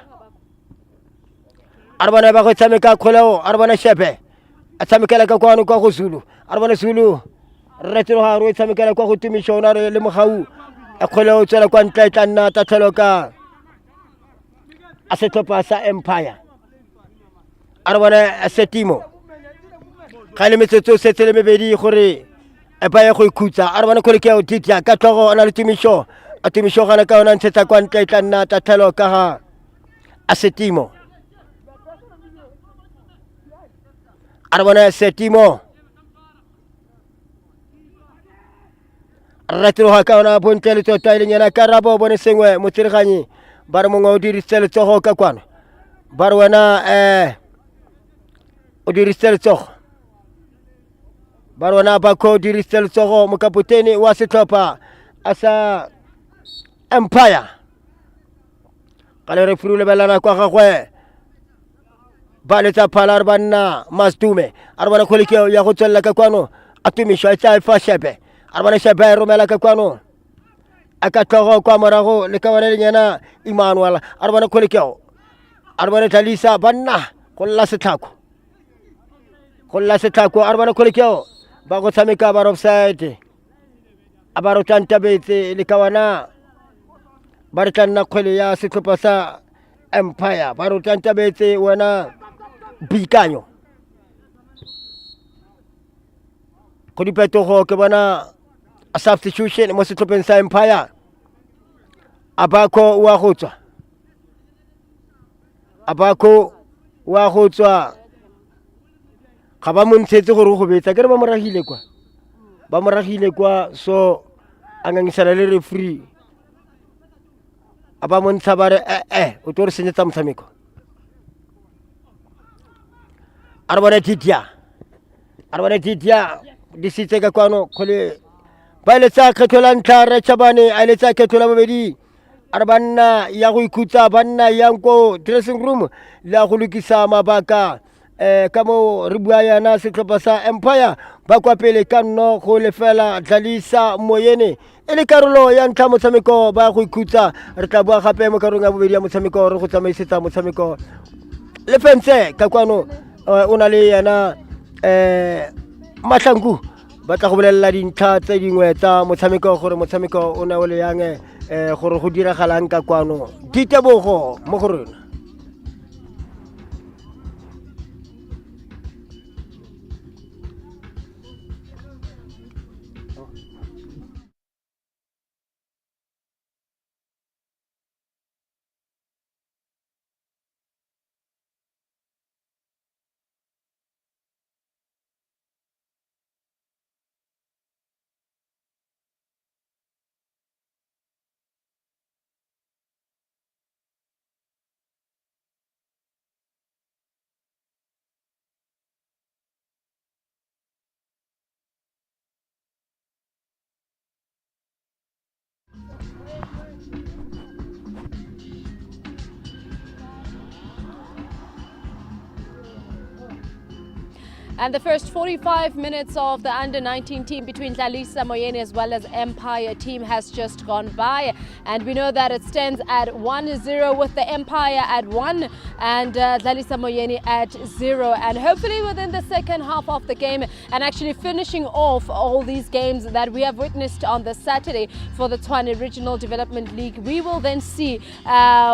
Arbana ba go tsameka kholao Arbana Shepe a tsamekela ka kwano kwa go Zulu Arbana Zulu retro ha ro tsamekela kwa go Timishona le mogau a kgole o tsela kwa ntle tla nna tatlhelo ka a setlhopha sa Empire a re bona Setimo ga le metsotso se tsele mebedi gore e ba ye go ikhutsa a re bona kgole ke o titya ka tlhogo ona le Timisho a Timisho gana ka ona ntshetsa kwa ntle tla nna tatlhelo ka ga a Setimo a re bona Setimo ratiro ha ka ona bontle le tota ile nyana ka rabo bone sengwe motsireganyi ba re mongwe o dirisitse letsogo ka kwano ba re wena o dirisitse letsogo ba re wena Bako o dirisitse letsogo mokapotene wa setlhopha a sa Empire ka le referee le belana kwa gagwe ba letsa phala re banna Masdume a re bona kholike ya go tswella ka kwano a Tumisho a tsa fa Shepe Arbana Shepe romela ka kwano aka tlogo kwa morago le ka bona lenyana Emmanuel Arbana kholekeo Arbana Dlalisa banna go lla setlhako Arbana kholekeo ba go tshameka ba offside a ba rotanta betse le ka wana ba re tlanna kgwele ya setlhopha sa Empire ba rotanta betse wena bikanyo go dipetogo ke bona a substitution mo setlhopheng sa Empire Abako wa go tswa ga ba montshetse gore go betsa ke re ba moragile kwa so a ngangisana le referee a ba montsha ba re o tlo re senyetsa motshameko a re bona Didia di sitse ka kwano kgole ba letsa kgetho la ntlha re Chabane a letsa kgetho la bobedi a re banna ya go ikhutsa banna yang ko dressing room la go lokisa mabaka ka mo re bua yana setlhopha sa Empire ba kwa pele ka nno go lefela Dlalisa Moyeni e le karolo ya ntlha motshameko ba go ikhutsa re tla bua gape mo karolong ya bobedi ya motshameko re go tsamaisetsa motshameko le fentse ka kwano o na le yana Mahlangu ba tla go bolelela dintlha tse dingwe tsa motshameko gore motshameko o ne o le yang gore go diragalang ka kwano ditebogo mo go rona And the first 45 minutes of the under-19 team between Dlalisa, Moyeni as well as Empire team has just gone by. And we know that it stands at 1-0 with the Empire at 1 and Dlalisa Moyeni at 0. And hopefully within the second half of the game and actually finishing off all these games that we have witnessed on this Saturday for the Tshwane Regional Development League, we will then see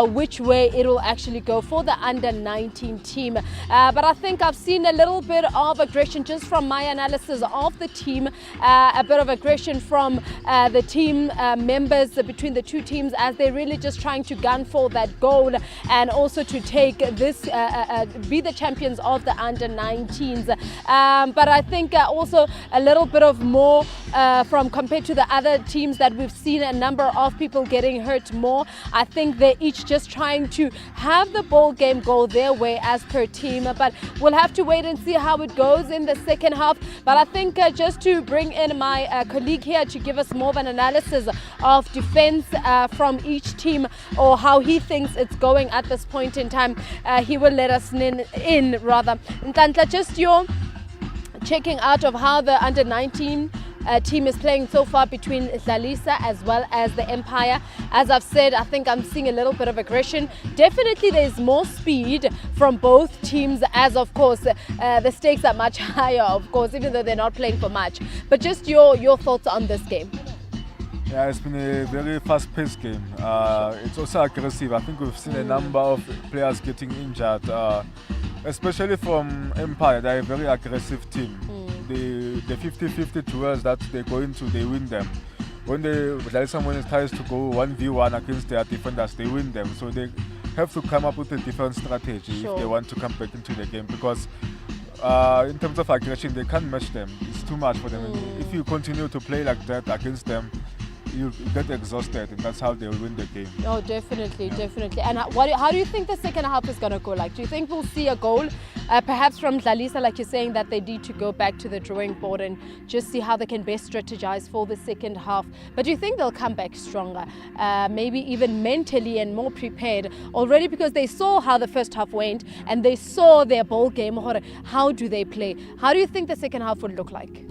which way it will actually go for the under-19 team. But I think I've seen a little bit of aggression just from my analysis of the team, a bit of aggression from the team members between the two teams as they're really just trying to gun for that goal and also to take this, be the champions of the under-19s. But I think also a little bit of more from compared to the other teams that we've seen a number of people getting hurt more. I think they're each just trying to have the ball game go their way as per team, but we'll have to wait and see how it goes in the second half. But I think just to bring in my colleague here to give us more of an analysis of defense from each team or how he thinks it's going at this point in time, he will let us in rather. Ntantla, just your checking out of how the under-19 team is playing so far between Dlalisa as well as the Empire. As I've said, I think I'm seeing a little bit of aggression. Definitely there's more speed from both teams as of course the stakes are much higher of course even though they're not playing for much. But just your thoughts on this game. Yeah, it's been a very fast-paced game. It's also aggressive. I think we've seen a number of players getting injured, especially from Empire. They're a very aggressive team. The 50-50 duels that they go into, they win them. When Dlalisa tries to go 1v1 against their defenders, they win them. So they have to come up with a different strategy if they want to come back into the game, because in terms of aggression, they can't match them. It's too much for them. If you continue to play like that against them, you get exhausted, and that's how they will win the game. Oh, definitely, definitely. And how do you think the second half is going to go? Like, do you think we'll see a goal, perhaps from Dlalisa, like you're saying, that they need to go back to the drawing board and just see how they can best strategize for the second half? But do you think they'll come back stronger, maybe even mentally and more prepared already, because they saw how the first half went and they saw their ball game? How do they play? How do you think the second half would look like?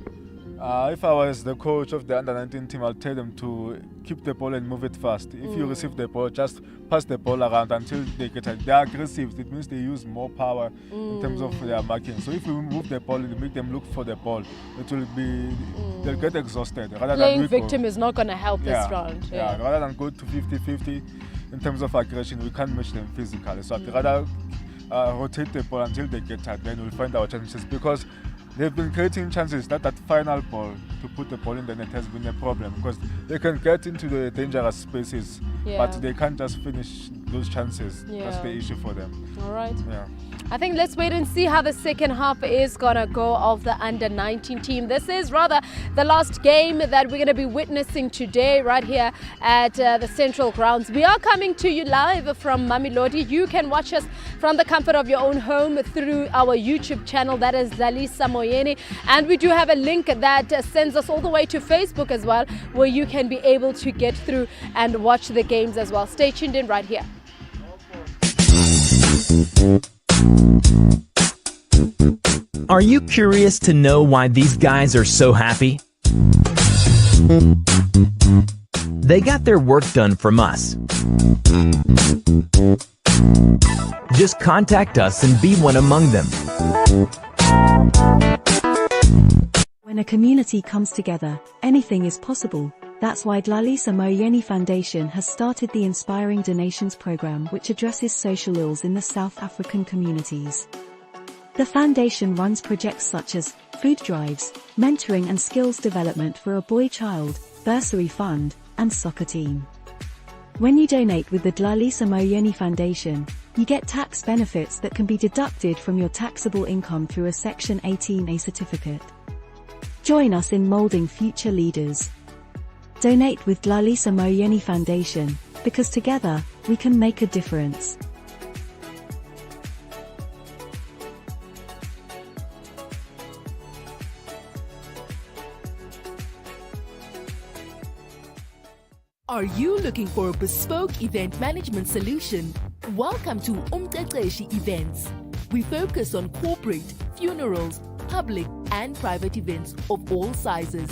If I was the coach of the under-19 team, I'll tell them to keep the ball and move it fast. If you receive the ball, just pass the ball around until they get it. They're aggressive. It means they use more power in terms of their marking. So if you move the ball and make them look for the ball, it will be they'll get exhausted. Playing victim is not going to help this round. Yeah, rather than go to 50-50 in terms of aggression, we can't match them physically. So I'd rather rotate the ball until they get tired. Then we'll find our chances, because they've been creating chances. That final ball to put the ball in the net has been a problem, because they can get into the dangerous spaces, but they can't just finish those chances. That's the issue for them. All right. Yeah. I think let's wait and see how the second half is going to go of the under-19 team. This is rather the last game that we're going to be witnessing today right here at the Central Grounds. We are coming to you live from Mamelodi. You can watch us from the comfort of your own home through our YouTube channel, that is Dlalisa Moyeni. And we do have a link that sends us all the way to Facebook as well, where you can be able to get through and watch the games as well. Stay tuned in right here. Are you curious to know why these guys are so happy? They got their work done from us. Just contact us and be one among them. When a community comes together, anything is possible. That's why Dlalisa Moyeni Foundation has started the Inspiring Donations program, which addresses social ills in the South African communities. The foundation runs projects such as food drives, mentoring and skills development for a boy child, bursary fund, and soccer team. When you donate with the Dlalisa Moyeni Foundation, you get tax benefits that can be deducted from your taxable income through a Section 18A certificate. Join us in molding future leaders. Donate with Dlalisa Moyeni Foundation, because together, we can make a difference. Are you looking for a bespoke event management solution? Welcome to Trdl Events. We focus on corporate, funerals, public and private events of all sizes.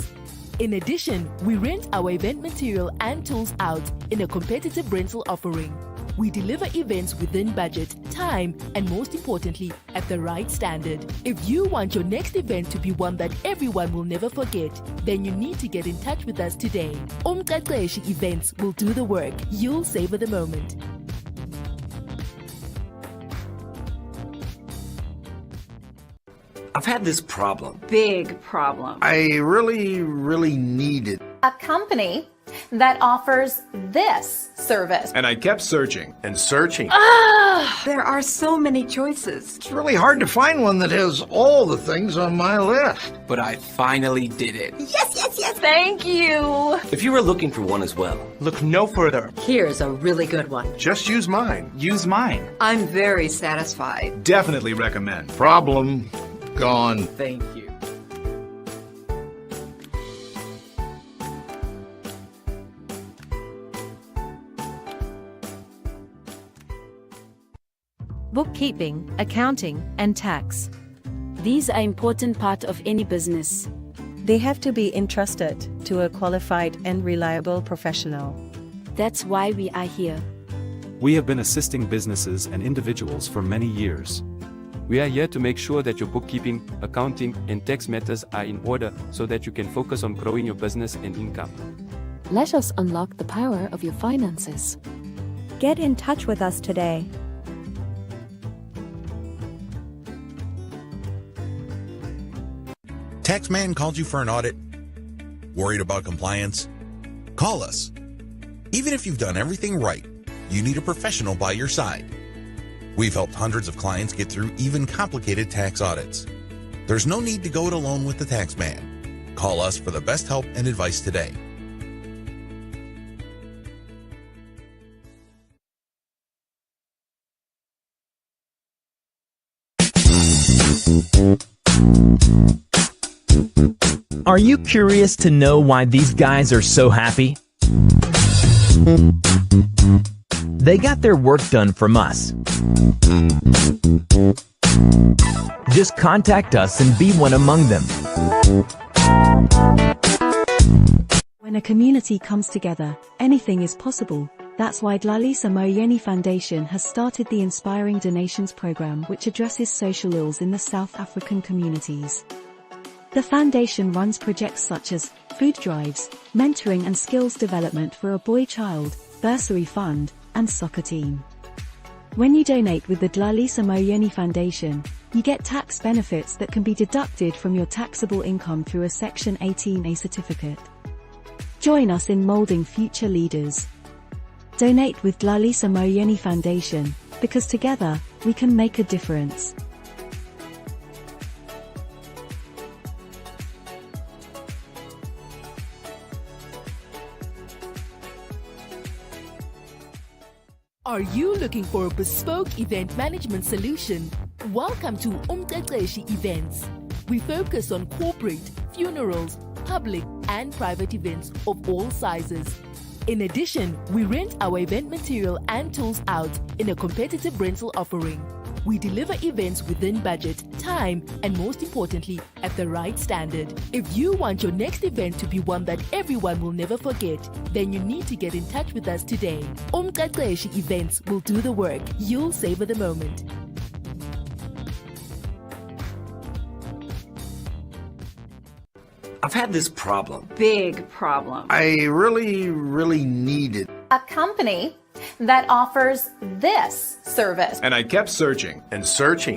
In addition, we rent our event material and tools out in a competitive rental offering. We deliver events within budget, time, and most importantly, at the right standard. If you want your next event to be one that everyone will never forget, then you need to get in touch with us today. Umqeqeshi Events will do the work. You'll savor the moment. I've had this problem. Big problem. I really need it. A company that offers this service. And I kept searching and searching. There are so many choices. It's really hard to find one that has all the things on my list. But I finally did it. Yes, yes, yes. Thank you. If you were looking for one as well, Look no further. Here's a really good one. Just use mine. Use mine. I'm very satisfied. Definitely recommend. Problem gone. thank you. Bookkeeping, accounting, and tax. These are important part of any business. They have to be entrusted to a qualified and reliable professional. That's why we are here. We have been assisting businesses and individuals for many years. We are here to make sure that your bookkeeping, accounting, and tax matters are in order so that you can focus on growing your business and income. Let us unlock the power of your finances. Get in touch with us today. Taxman called you for an audit? Worried about compliance? Call us. Even if you've done everything right, you need a professional by your side. We've helped hundreds of clients get through even complicated tax audits. There's no need to go it alone with the Taxman. Call us for the best help and advice today. Are you curious to know why these guys are so happy? They got their work done from us. Just contact us and be one among them. When a community comes together, anything is possible. That's why Dlalisa Moyeni Foundation has started the Inspiring Donations program, which addresses social ills in the South African communities. The foundation runs projects such as food drives, mentoring and skills development for a boy child, bursary fund, and soccer team. When you donate with the Dlalisa Moyeni Foundation, you get tax benefits that can be deducted from your taxable income through a Section 18A certificate. Join us in molding future leaders. Donate with Dlalisa Moyeni Foundation, because together, we can make a difference. Are you looking for a bespoke event management solution? Welcome to Umqeqeshi Events. We focus on corporate, funerals, public and private events of all sizes. In addition, we rent our event material and tools out in a competitive rental offering. We deliver events within budget, time, and most importantly, at the right standard. If you want your next event to be one that everyone will never forget, then you need to get in touch with us today. Umqeqeshi Events will do the work. You'll savor the moment. I've had this problem. Big problem. I really need it. A company that offers this service. And I kept searching and searching.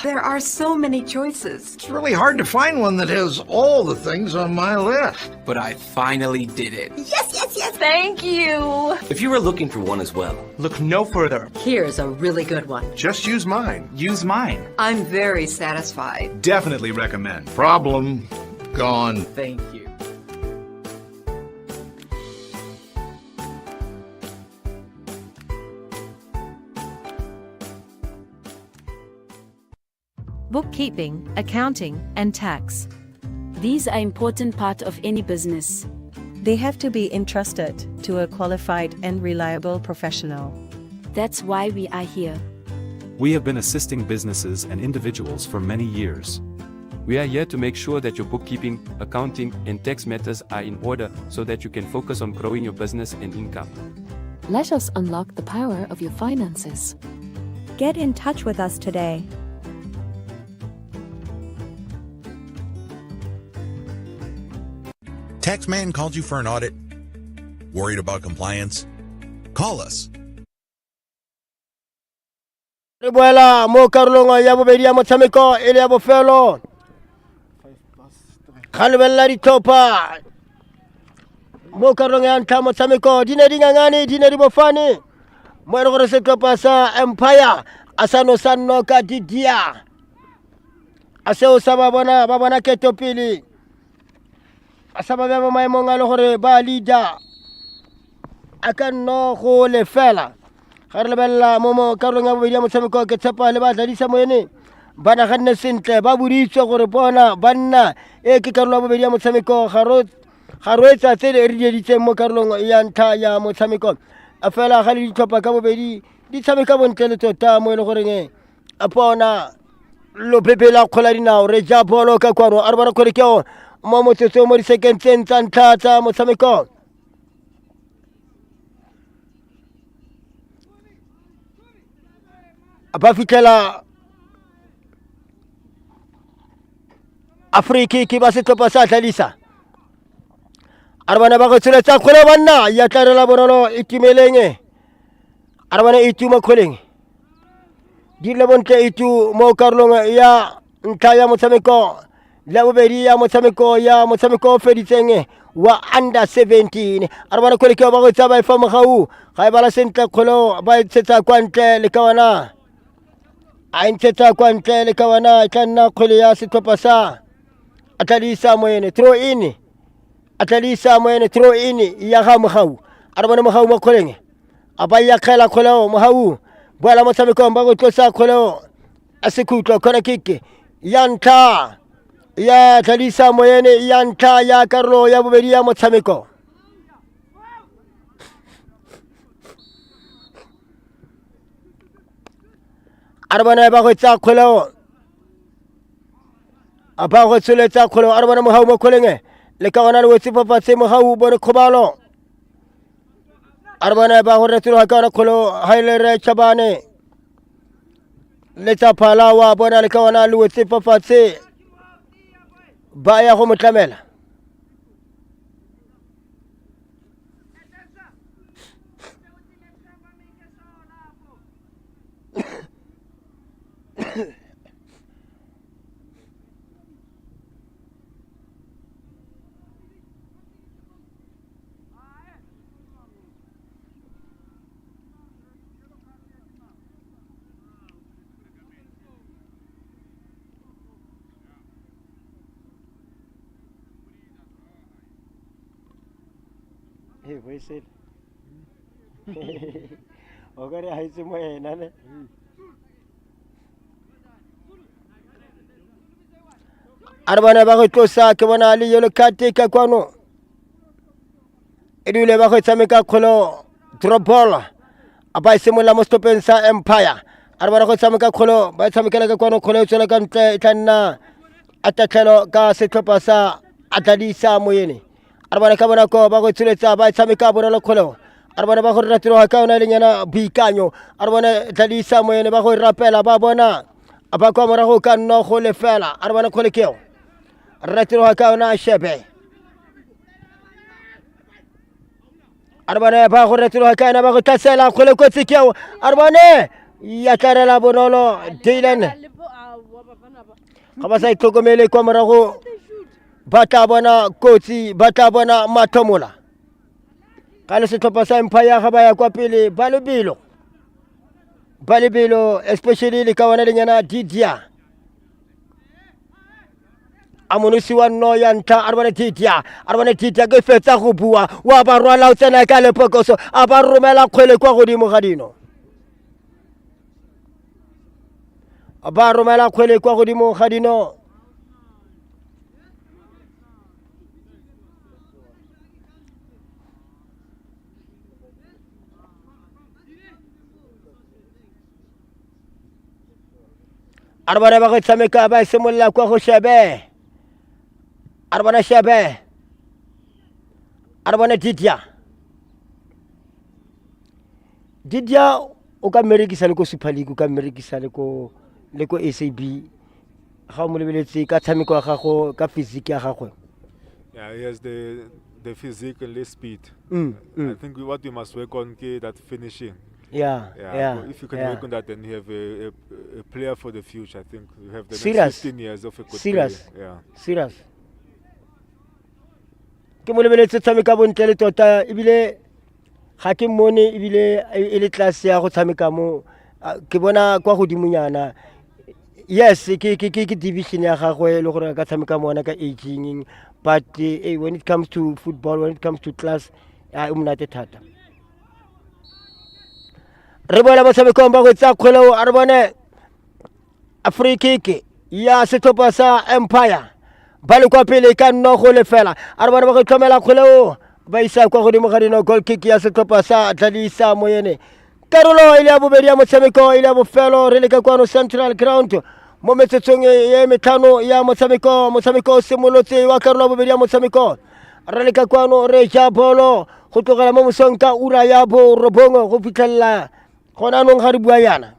There are so many choices. It's really hard to find one that has all the things on my list. But I finally did it. Yes, yes, yes. Thank you. If you were looking for one as well, Look no further. Here's a really good one. Just use mine. Use mine. I'm very satisfied. Definitely recommend. Problem gone. thank you. Bookkeeping, accounting, and tax. These are important part of any business. They have to be entrusted to a qualified and reliable professional. That's why we are here. We have been assisting businesses and individuals for many years. We are here to make sure that your bookkeeping, accounting, and tax matters are in order so that you can focus on growing your business and income. Let us unlock the power of your finances. Get in touch with us today. Taxman called you for an audit? Worried about compliance? Call us. Re boela mo karolong ya bobedi ya motshameko e le ya bofelo. Ga lebella dithopa mo karolong ya ntlha motshameko di ne di ngangane di ne di bofane mo e le gore setlhopha sa Empire a sa no sa nnoka didia a seo sa ba bona ketopele a sa ba ba maemong a le gore ba leader a ka nno go lefela ga re lebella mo karolong ya bobedi ya motshameko ke tshepa le ba Dlalisa Moyeni ba naganne sentle ba boditswe gore bona banna e ke karolo ya bobedi ya motshameko ga ro etsa tse re dieditseng mo karolong ya ntlha ya motshameko a fela ga le ditlhopha ka bobedi di tshameka bontle le tota mo e le goreng a bona lo pepela kgola dinao re ja bolo ka kwano a re bona kgole keo mo motsotso mo disekentseng tsa ntlha tsa motshameko ba fitlhela Afriki ke ba setlhopha sa Dlalisa a re bona ba go tsholetsa kgole banna ya tlarela bonolo e timeleng a re bona e tuma kgoleng di le bontle e tu mo karolong ya ntlha ya motshameko la bobedi ya motshameko o feditseng wa under 17 a re bona kgole ke ba go tsa ba e fa mogau ga e bala sentle kgolo ba e tshetsa kwa ntle le kawana a ntshetsa kwa ntle le kawana e tla nna kgwele ya setlhopha sa Dlalisa Moyeni throw in Dlalisa Moyeni throw in ya ga mogau a re bona mogau mo kgoleng a ba ya kgela kgoleo mogau boela motshamekong ba go tlosa kgoleo a sekhutlo corner kick ya ntlha ya Dlalisa Moyeni ya ntlha ya karolo ya bobedi ya motshameko a re bona ba go tsa kgoleo a ba go tsholetsa kgoleo a re bona mogau mo kgoleng le ka gona le wetse papatse mogau bone kgobalo a re bona ba go retologa ka gona kgoleo ha ile re Chabane le tsa phala wa bona le ka gona le wetse papatse ba ya go motlamela voice o ka re ha itse moena ne a re bona ba go tlosa ke bona le yellow card ka kwano e dule ba go tshameka kgolo drop ball a ba simola mo stopeng sa Empire a re bona go tshameka kgolo ba tshamekela ka kwano kgolo e tswela ka ntle e tla nna a tatlhelo ka setlhopha sa Dlalisa Moyeni a re bona ka bonako ba go tsholetsa ba tshameka bonolo kgolo a re bona ba go ratiroga ka ona le nyana boikanyo a re bona Dlalisa Moyeni ba go rapela ba bona a ba kwa morago ka nno go lefela a re bona kgole keo ratiroga ka ona shebe a re bona ba go ratiroga ka ona ba go tlasela kgole kotsi keo a re bone ya tlarela bonolo Dylan ga ba sa itlhokomele kwa morago ba tla bona kotsi ba tla bona mathomola ka le setlhopha sa Empire ga ba ya kwa pele ba lebelo especially le ka bona lenyana Didia a monosi wa nno ya ntlha a re bona Didia ke fetsa go bua wa ba rwala o tsena ka lepokoso a ba romela kgwele kwa godimo ga dino ba romela kgwele kwa godimo ga dino Arbana ba go tshameka ba semolla kwa go Shebe. Arbana Shebe. Arbana Didia o ka merekisa le ko Super League o ka merekisa le ko SAB. Ga mo lebeletse ka tshameko ga gago ka physique ya gagwe. Yeah, he has the physique and the speed. I think what we must work on is that finishing. Yeah. If you can work on that, then you have a player for the future. I think you have the next 15 years of a good player. Yeah. Serious. Ke mo lebeletse tshameka bontle le tota ebile ga ke mone ebile ile class ya go tshameka mo ke bona kwa godimonyana. Yes, ke division ya gagwe le gore ka tshameka mona ka aging, but when it comes to football, when it comes to class, I am not thata. Re bona motshameko ba go tsa kgwelo a re bone free kick ya sethopa sa Empire ba le kwa pele ka nno go lefela a re bona ba go tlhomela kgwelo ba isa kwa godimo ga dino goal kick ya sethopa sa Dlalisa Moyeni. Karolo ile ya bobedi ya motshameko ile ya bofelo re le ka kwano Central Ground mo metsetsong ye metlhano ya motshameko simolotse wa karolo ya bobedi ya motshameko re le ka kwano re ja bolo go tlogela mo mosong ka ura ya bo robongo go fitlhella gona nong ga re bua yana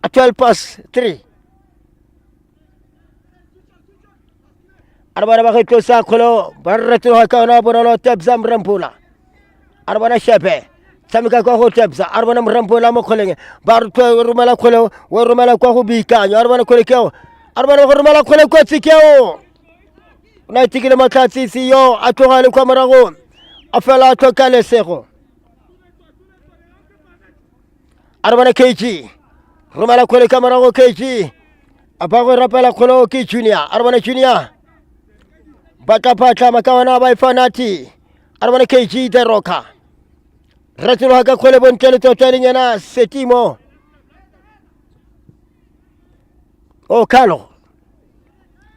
a 12:03 arbana ba go tlosa kholo ba re tloga ka ona bonolo Tebza Mrampula arbana Shepe tshameka kwa go Tebza arbana Mrampula mo kholeng ba re romela kholo we romela kwa go Bikanyo arbana khole keo arbana go romela khole kwa tsikeo na tikile makhatsi siyo a tloga le kwa morago a fela tloka lesego arbana KG romela khole ka morago KG a ba go rapela kholo ke Junior arbana Junior Patla makawana ba ifanati arbana KG de Roka retlo ha ka khole bontle tota lenyana Setimo o Kalo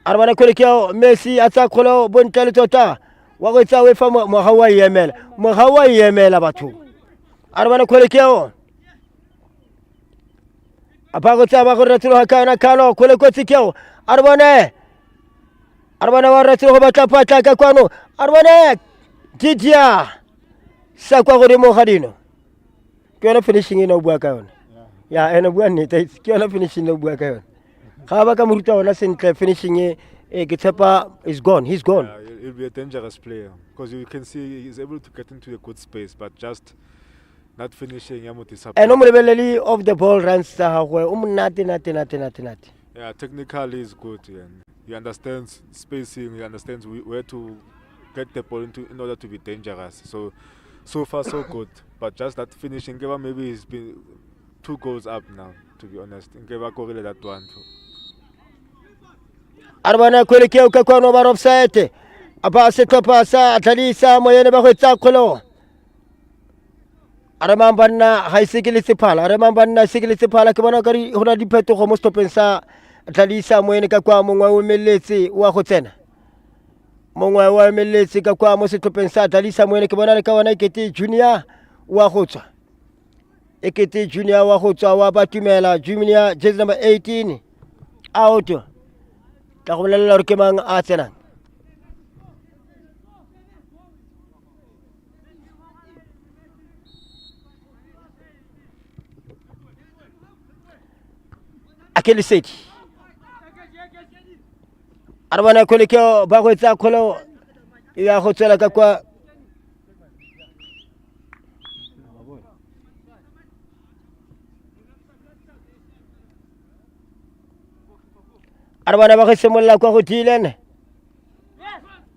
arbana khole keo Messi a tsa kholo bontle tota wa go tsa we fa mo Hawaii yemela batho arbana khole keo apa go tsa ba go retlo ha kana Kalo khole ko tsikeo arbana wa retlo go batla patla ka kwano arbana Didia sa kwa go dimo ga dino ke yona finishing eno bua ka yona ya eno bua nnete ke yona finishing eno bua ka yona ga ba ka moruta ona sentle finishing ke tshepa is gone, he's gone. He'll be a dangerous player because you can see he's able to get into a good space but just not finishing ya motisa no molebeleli of the ball runs tsa gagwe o monate. Yeah, technically is good and he understands spacing, he understands where to get the ball into in order to be dangerous. So far so good, but just that finishing, maybe he's been 2 goals up now, to be honest. Korele that one. Arbana kwele ke ka kwano ba offside. Aba se topa sa Dlalisa Moyeni ba go tsa kholo. Aramambana haisikile sephala, aramambana sikile sephala ke bona kari hona diphetogo mo stopeng sa Dlalisa Moyeni ka kwa mongwe o meletse wa go tsena. Mongwe wa meletse ka kwa mo setopeng sa Dlalisa Moyeni ke bona le ka wana ekete Junior wa go tswa. Ekete Junior wa go tswa wa Batumela Junior jersey number 18 out. Ka go bolela re ke mang a tsena. Akeli Seti arbana khole ke ba go tsa kholo ya go tsela ka kwa arbana ba go semolla kwa go Dylan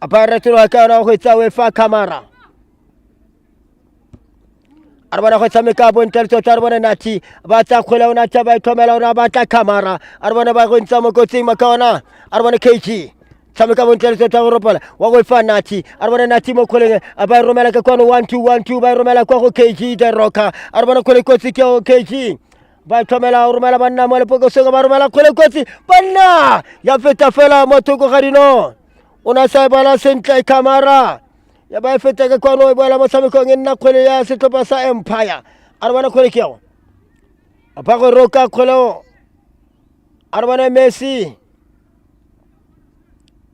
apara tlo ka na go tsa we fa camera arbana go tsameka bontle tota arbana nati ba tsa khola ona tsa ba ithomela ona ba tla camera arbana ba go ntsa mo kotsing makaona arbana KG tsameka bontle tota go ropola wa go fa nati arbana nati mo kholeng ba romela ka kwano 1-2 ba romela kwa go KG de Roka arbana khole kotsi ke KG ba ithomela romela banna mo le pokosong ba romela khole kotsi banna ya feta fela mo thoko ga dino ona sa bala sentle camera ya ba feta ka kwano bola motshameko nna khole ya setlopa sa Empire arbana khole keo apa go Roka kholo Arbana Messi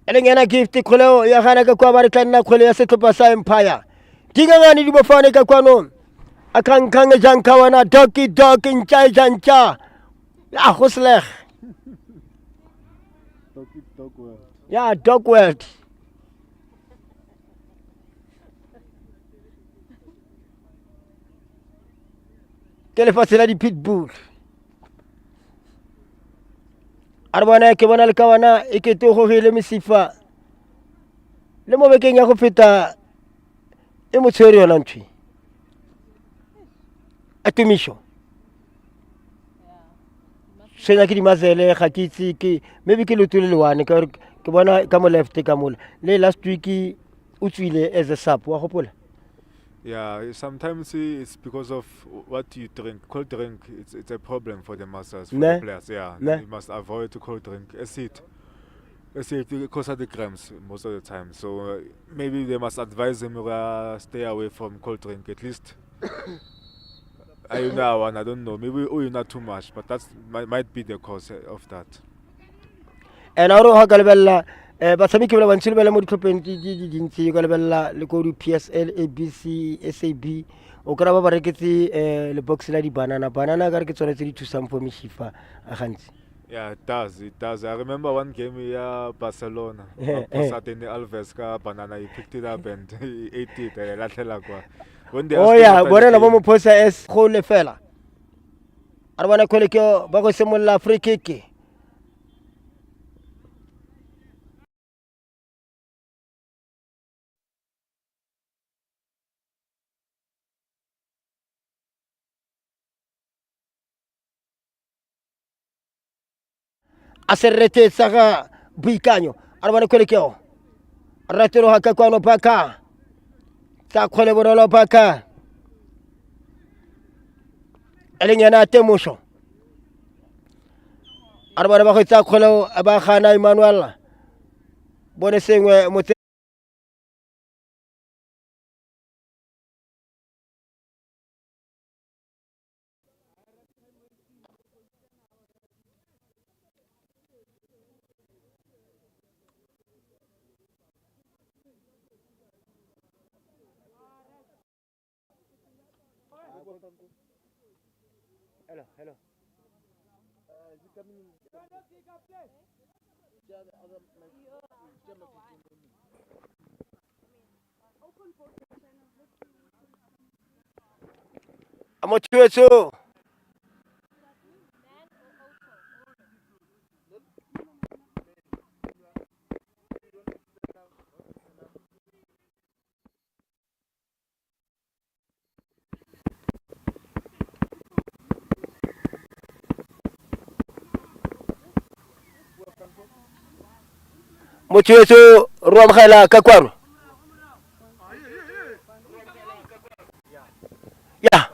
elengena gift kholo ya gana ka kwa ba re tlanna kholo ya setlhopha sa Empire dinga ngani di bofane ka kwano akhankhange jang khawana doki ncha ncha ya khosleg ya dog world ke lefatshe la di pitbull arbana ke bona le kawana e ke to go hele mesifa le mo bekeng ya go feta e mo tshwere yona ntwi atumisho sena ke di mazele ga ke itse ke maybe ke lotule le one ke bona ka mo left ka mola le last week o tswile as a sub wa gopola. Yeah, sometimes it's because of what you drink. Cold drink, it's a problem for the masters, for the players. Yeah, you must avoid cold drink. Acid causes the cramps most of the time. So maybe they must advise them to stay away from cold drink at least. I don't know. Maybe not too much, but that might be the cause of that. And I don't have but some people want to be able to open the PSL, ABC, SAB, or Karaba Reketi, the box lady banana gargets already to some for me, Shifa. Yeah, it does. I remember one game here, Barcelona. Saturday Alves banana, he picked it up and he ate it. Oh, yeah, Borena Momo Posa es Hole Fella. I want to call it your Bagosemola free kick. Aserrete saga buikanyo arwana kwelekeo ratero haka kwano paka ta khole borolo paka elengena temusho arwana ba khotsa kholo ba khana Emmanuel bone sengwe mo hello amotueso motueso ruam khala kakwaro ya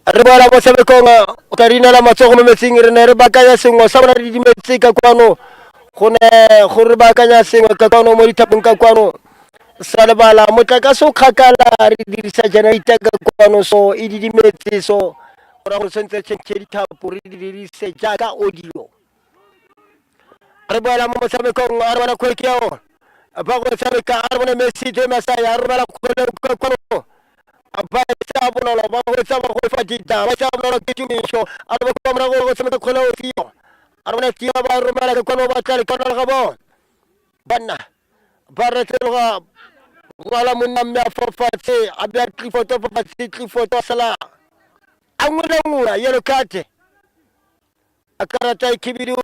rebola mo sabe konga o tarina la matsogo mo metsing re ne re bakanya sengwe sa bona di metsi ka kwano gone go re bakanya sengwe ka kwano mo ditapong ka kwano sa lebala motlakase o kgakala re dirisa generator ka kwano so e di metsi so ra go sentse tšhe dithapo re di dirise jaaka audio re boela mo motshamekong a re bona kgwekeo ba go tshameka a re bona Messi de Masaya re bala ka kwano ba sa bonolo ba go tsa ba go fa dita ba sa bonolo ke tumisho a re ba mra go tshameka kgola o fio a re bona tia ba romela ka kwano ba tla le kwano ga bo banna ba re tloga wala monna mme a fofatse a bea tlifoto fofatse tlifoto sala a ngula yelo kate a karata ikibidu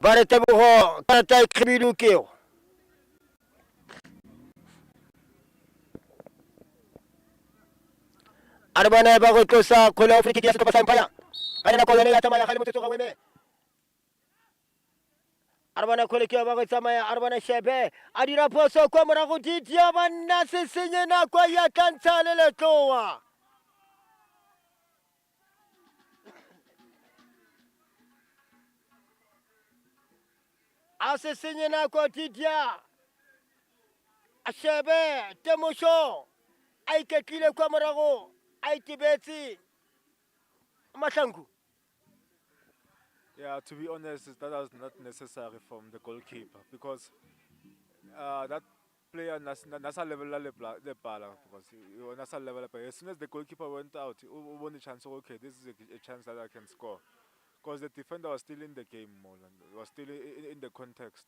ba re tebogo karata ikibidu keo arbana ba go tlosa kgola Afrika ya setlhopha sa Empire a rena kolone ya tsamaya ga le motsetso ga weme arbana khole ke ba go tsamaya arbana shebe a dira poso kwa morago didia banna se senye nako ya tlantsha le letloa a se senye nako didia a shebe temosho a iketlile kwa morago a itibetse mahlangu Yeah, to be honest, that was not necessary from the goalkeeper because that player nasa level le bala because nasa level as soon as the goalkeeper went out, he won the chance. Okay, this is a chance that I can score because the defender was still in the game more and was still in the context.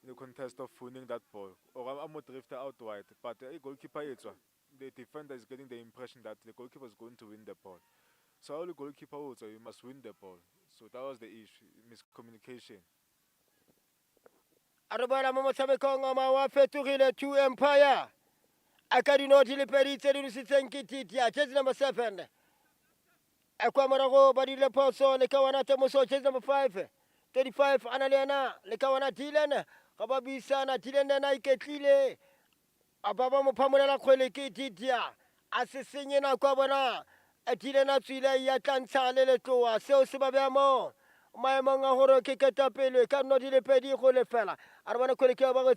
In the contest of winning that ball, or I'm a drifter out wide, but a goalkeeper the defender is getting the impression that the goalkeeper is going to win the ball. So all the goalkeeper also you must win the ball. So that was the issue, miscommunication. Arabana mo motshamekong o ma wa fetogile to Empire. A ka dino di le pedi tse di rusitseng ke Titia, jersey number 7. A kwa morago ba di le phoso le ka wana Temoso, jersey number 5. 35 Analena le ka wana Dylan ga ba buisana Dylan na iketlile a ba ba mo phamolela kgwele ke Titia a se senye na kwa bona a Dylan a tswile ya tlantsha le letloa seo se ba bea mo maemong a gore ke ketapele ka nno di le pedi go le fela a re bona kgwele ke ba go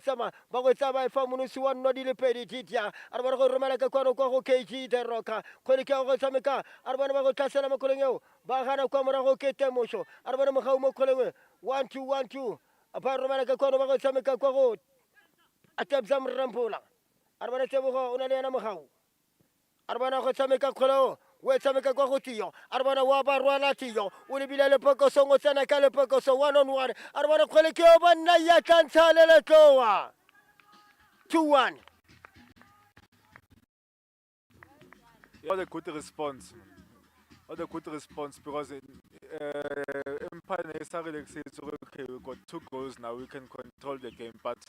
tsama e fa monosi wa nno di le pedi Titia a re bona go romela ka kwano kwa go KG the Rocker kgwele ke go tshameka a re bona ba go tlasela mo kgweleng eo ba gana kwa morago ke Temoso a re bona mogau mo kgweleng 1-2 a ba romela ka kwano ba go tshameka kwa go a tabza mrampola a re bona Tebogo o na le yena mogau a re bona go tshameka kgweleo we tshameka kwa go Tio a re bona wa ba rwala Tio o lebile lepokoso o tsena ka lepokoso 1-on-1 a re bona kgwele ke o ba nna ya tlantsha le letloa 2-1. Yeah, the good response. What a good response because Empire necessarily says okay, we got 2 goals now, we can control the game. But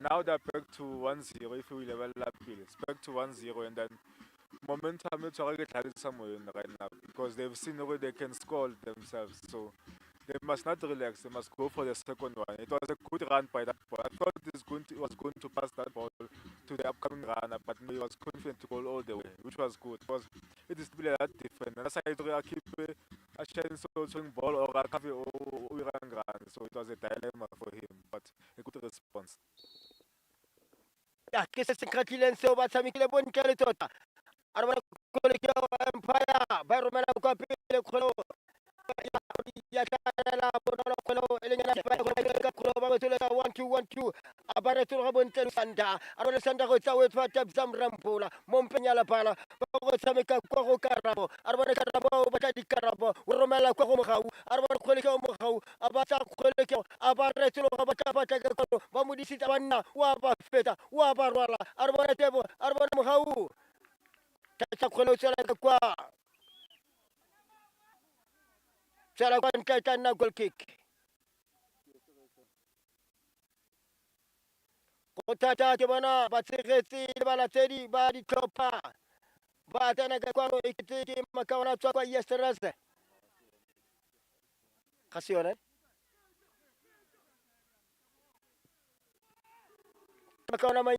now they're back to 1-0. If we level up, it's back to 1-0, and then momentum is already somewhere right now because they've seen already they can score themselves. So they must not relax. They must go for the second one. It was a good run by that ball. I thought it was going to pass that ball to the upcoming runner, but he was confident to go all the way, which was good. Because it is still that different. And I keep a chance of swing ball or a coffee or run. So it was a dilemma for him, but a good response. Ya ke se sekgatlileng seo ba tshamekile bontle le tota a re bona kgwele ke Empire ba romela kwa pele kgwele ya tla bonolo kgwele e leng ya ba kgwele ba botsela 1-2 a ba re tloga bontle Sanda a re Sanda go tsa we tsa tabza mrampola mo mpenya la bala ba go tshameka kwa go Karabo a re bona Karabo ba tla dikarabo o romela kwa go Mogau a re bona kgwele ke Mogau a ba tsa kgwele ke a ba re tloga ba tla ka kgwele ba mo disitsa banna wa ba feta wa ba rwala a re bona Tebo a re bona Mogau tsa kgwele o tsela kwa tsela kwa ntle na goal kick go thata ke bona ba tshegetse le balatsedi ba ditlhopha ba tsena ka kwano e kete ke makawana tswa kwa yesterday ga se yone makawana ma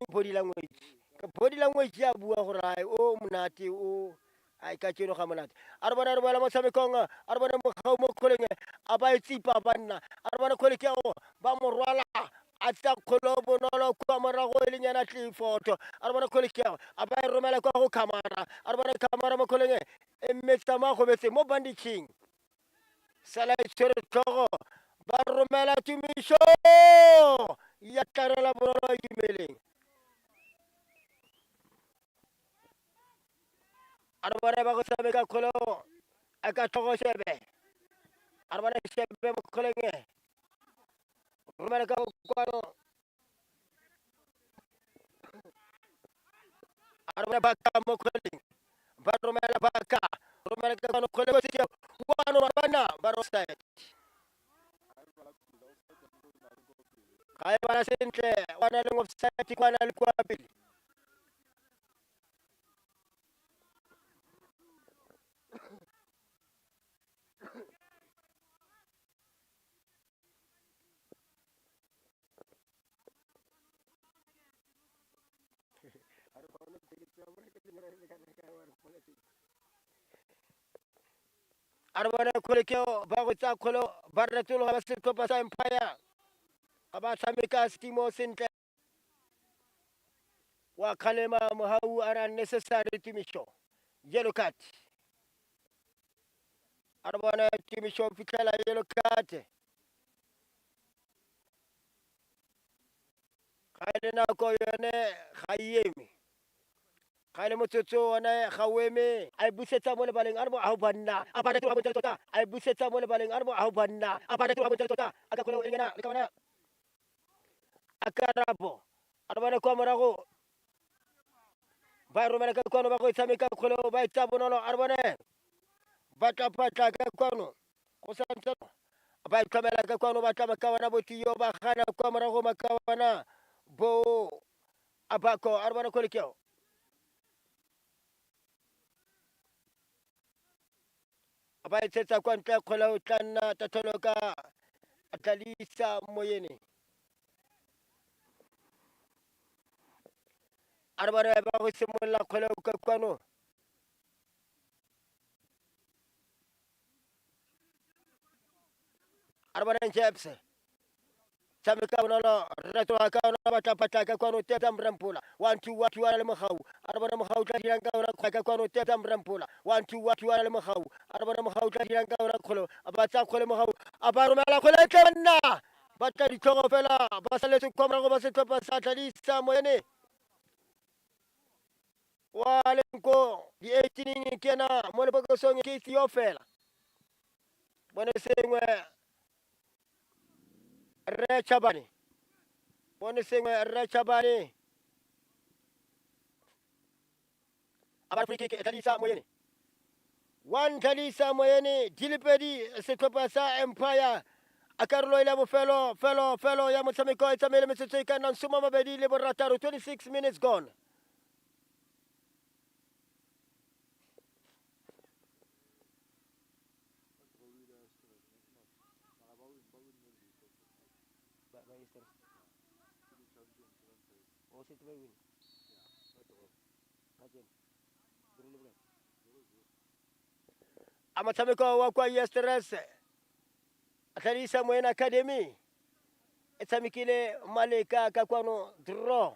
body language ya bua gore ai o monate o ai ka tseno ga monate a re bona re boela motshamekong a re bona mogau mo kgoleng a ba tsipa banna a re bona kgwele ke go ba mo rwala a tsa kgolo bonolo kwa morago e leng yana Tlifoto a re bona kgwele ke a ba e romela kwa go Kamara a re bona Kamara mo kgoleng e mmetsa mo go betse mo banditšheng sala e tshwere tlhogo ba romela tumišo ya tlarela bonolo e dumeleng a re bona ba go tshameka kgolo a ka tlhogo shebe a re bona shebe mo kgoleng romela ka kwano a re bona Baka mo kgoleng ba romela Baka romela ka kwano kgoleng se wano ba bana ba offside ga e bana sentle wana le offside kwana le kwa pele a re bona kgwele ke ba go tsa kgolo ba retologa ba setlhopha sa Empire ga ba tshameka setimo sentle wa kgalema Mogau a re unnecessary tumišo yellow card a re bona tumišo fitlhela yellow card ga e le nako yone ga e eme ga e le motsotso one ga o eme a e busetsa mo lebaleng a re mo a o banna a ba tloga bontle tota a e busetsa mo lebaleng a re mo a o banna a ba tloga bontle tota a ka kgole e ngena le ka bona a karabo a re bona kwa morago ba e romela ka kwano ba go e tshameka kgole ba e tsa bonolo a re bone ba tlapatla ka kwano go santse ba e tlhomela ka kwano ba tla ka bona botiyo ba gana kwa morago makabana bo abako a re bona kgole keo ba e tsetsa kwa ntle kgole o tla nna tatholo ka Dlalisa Moyeni a re bona ba go simolola kgole ka kwano a re bona Jepse tshameka bonolo re tloga ka ona ba tlapatla ka kwano teta mrampola 1-2 a le mogau a re bona mogau tla dirang ka ona ka kwano teta mrampola 1-2 a le mogau a re bona mogau tla dirang ka ona kgolo a ba tsa kgole mogau a ba romela kgole e tla nna ba tla ditlhogo fela ba saletse kwa morago ba setlhopha sa Dlalisa Moyeni wa lenko di 18 ke na mo lebokosong ke itse yo fela bone sengwe re chabane bone sengwe re chabane a ba free kick Dlalisa Moyeni 1 Dlalisa Moyeni dilipedi setlhopha sa Empire a karolo ile bofelo felo ya motshameko e tsamaile metsotso e ka nnang 26 minutes gone a motshameko wa kwa Yesterese Dlalisa Moyeni Academy e tshamekile maleka ka kwano draw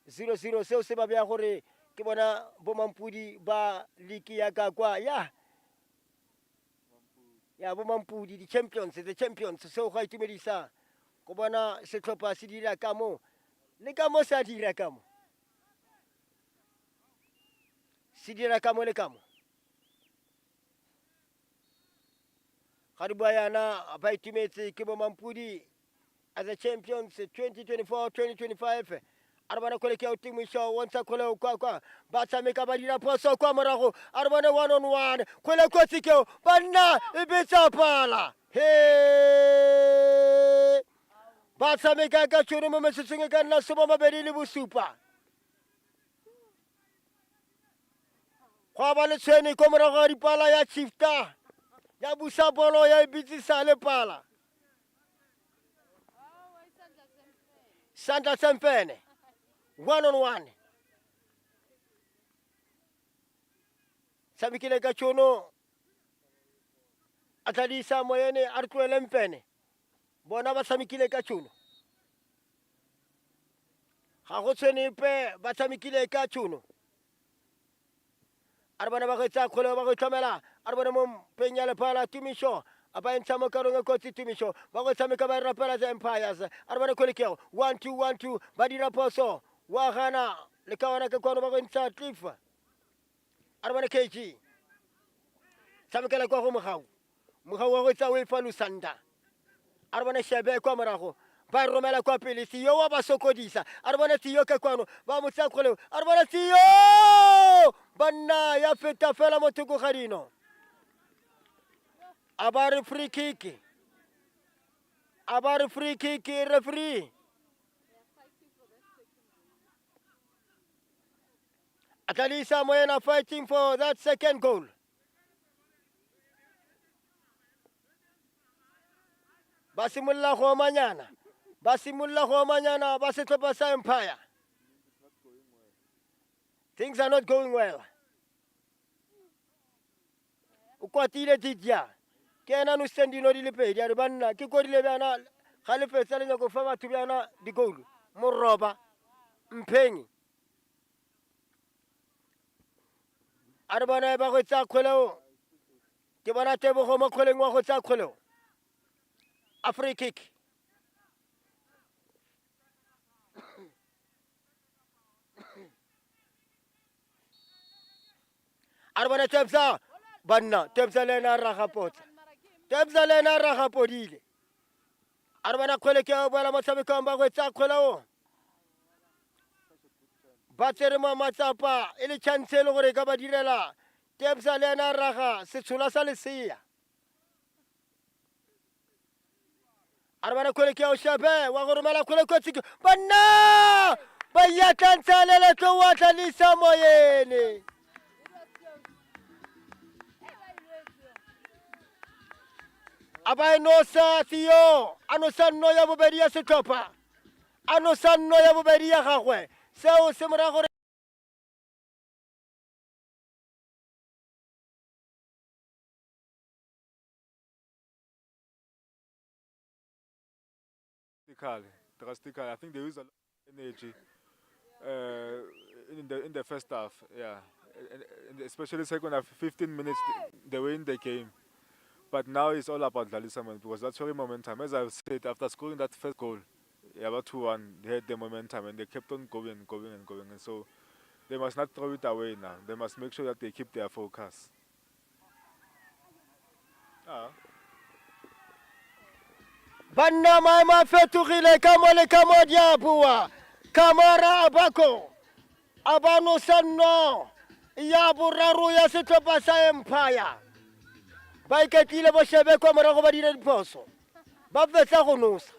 0-0 seo se ba bea gore ke bona bomampudi ba liki ya ka kwa ya bomampudi the champions seo ga itumedisa go bona setlhopha se dira ka mo le ka mo sa dira ka mo se dira ka mo le ka mo ga di bayana ba itumetse ke bomampudi as a champions 2024-2025 a re bona kgole ke timisho wontsha kgole kwa ba tshameka ba dira poso kwa morago a re bona 1-on-1 kgole kotsi keo banna e betsa pala he ba tshameka ka tšhono mo metsotsong e ka nna 27 go ba le tshweni ko morago ga dipala ya Chifta ya busa bolo ya ibitsisa le pala Sandla Sempene 1-on-1 tshamekile ka tšhono a Dlalisa Moyeni a re tloele Mpene bona ba tshamekile ka tšhono ga go tshwenepe ba tshamekile ka tšhono a re bona ba go etsa kgole ba go tlhomela a re bona mo mpeng ya lepala tumišo a ba entsha mo karong e kotsi tumišo ba go tshameka ba rapela tsa Empires a re bona kgole kego 1-2 ba dira poso wa gana le ka ona ka kwano ba go ntsha Cliff a re bona KG tshamekela kwa go mogau wa go etsa Wefa Lusanda a re bona Shebe kwa morago ba romela kwa pele Tiyo wa ba sokodisa a re bona Tiyo ka kwano ba mo tsa kgole a re bona Tiyo banna ya feta fela mo thoko ga dino a ba re free kick referee Dlalisa Moyeni fighting for that second goal. Ba simolola go manyana ba setlhopha sa Empire. Things are not going well. O kwatile Didia ke ena no sendino di le pedi a re banna ke kodile bana ga le fetsa le nyako fa batho bana di goal mo roba mphengi a re bona ba go tsa kgoleo ke bona Tebogo mo kgoleng wa go tsa kgoleo. A free kick. Arbana Tebsa banna Tebsa lena ragapotsa. Tebsa lena ragapodile. Arbana kgole ke boela motshameko ba go tsa kgoleo. Ba tsere mo matsapa e le chance le gore ka ba direla Tebsa lena raga se tshola sa lesea. Arbana kgole ke o shabe wa go romela kgole ko tsiko banna ba ya tantsa le tlo wa Dlalisa Moyeni. Aba enosa Theo anosa no ya bobedi ya setlhopha anosa no ya bobedi ya gagwe seo se mora gore drastically. I think they use a lot of energy in the first half, yeah, and especially second half, 15 minutes they were in the game. But now it's all about Dlalisa because that's very momentum. As I've said, after scoring that first goal, yeah, about 2-1, they had the momentum and they kept on going and going and going. And so they must not throw it away now. They must make sure that they keep their focus. banna mama fetugile kamole kamodia bua kamara abako abano sanno ya buraru ya setlhopha sa Empire. Ba iketile bo shebe kwa morago ba dira diphoso ba fetsa go nosa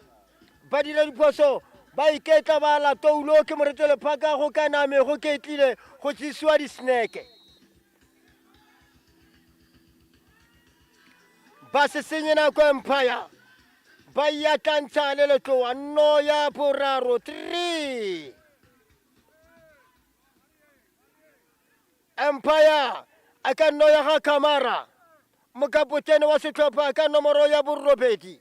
ba dira diphoso ba iketla ba la toulo ke moretele phaka go kana me go ketlile go tsisiwa di snack ba se senyena kwa Empire ba ya tantsa le letloa no ya boraro 3 Empire aka no ya ga Kamara mokapotene wa setlhopha ka nomoro ya borobedi.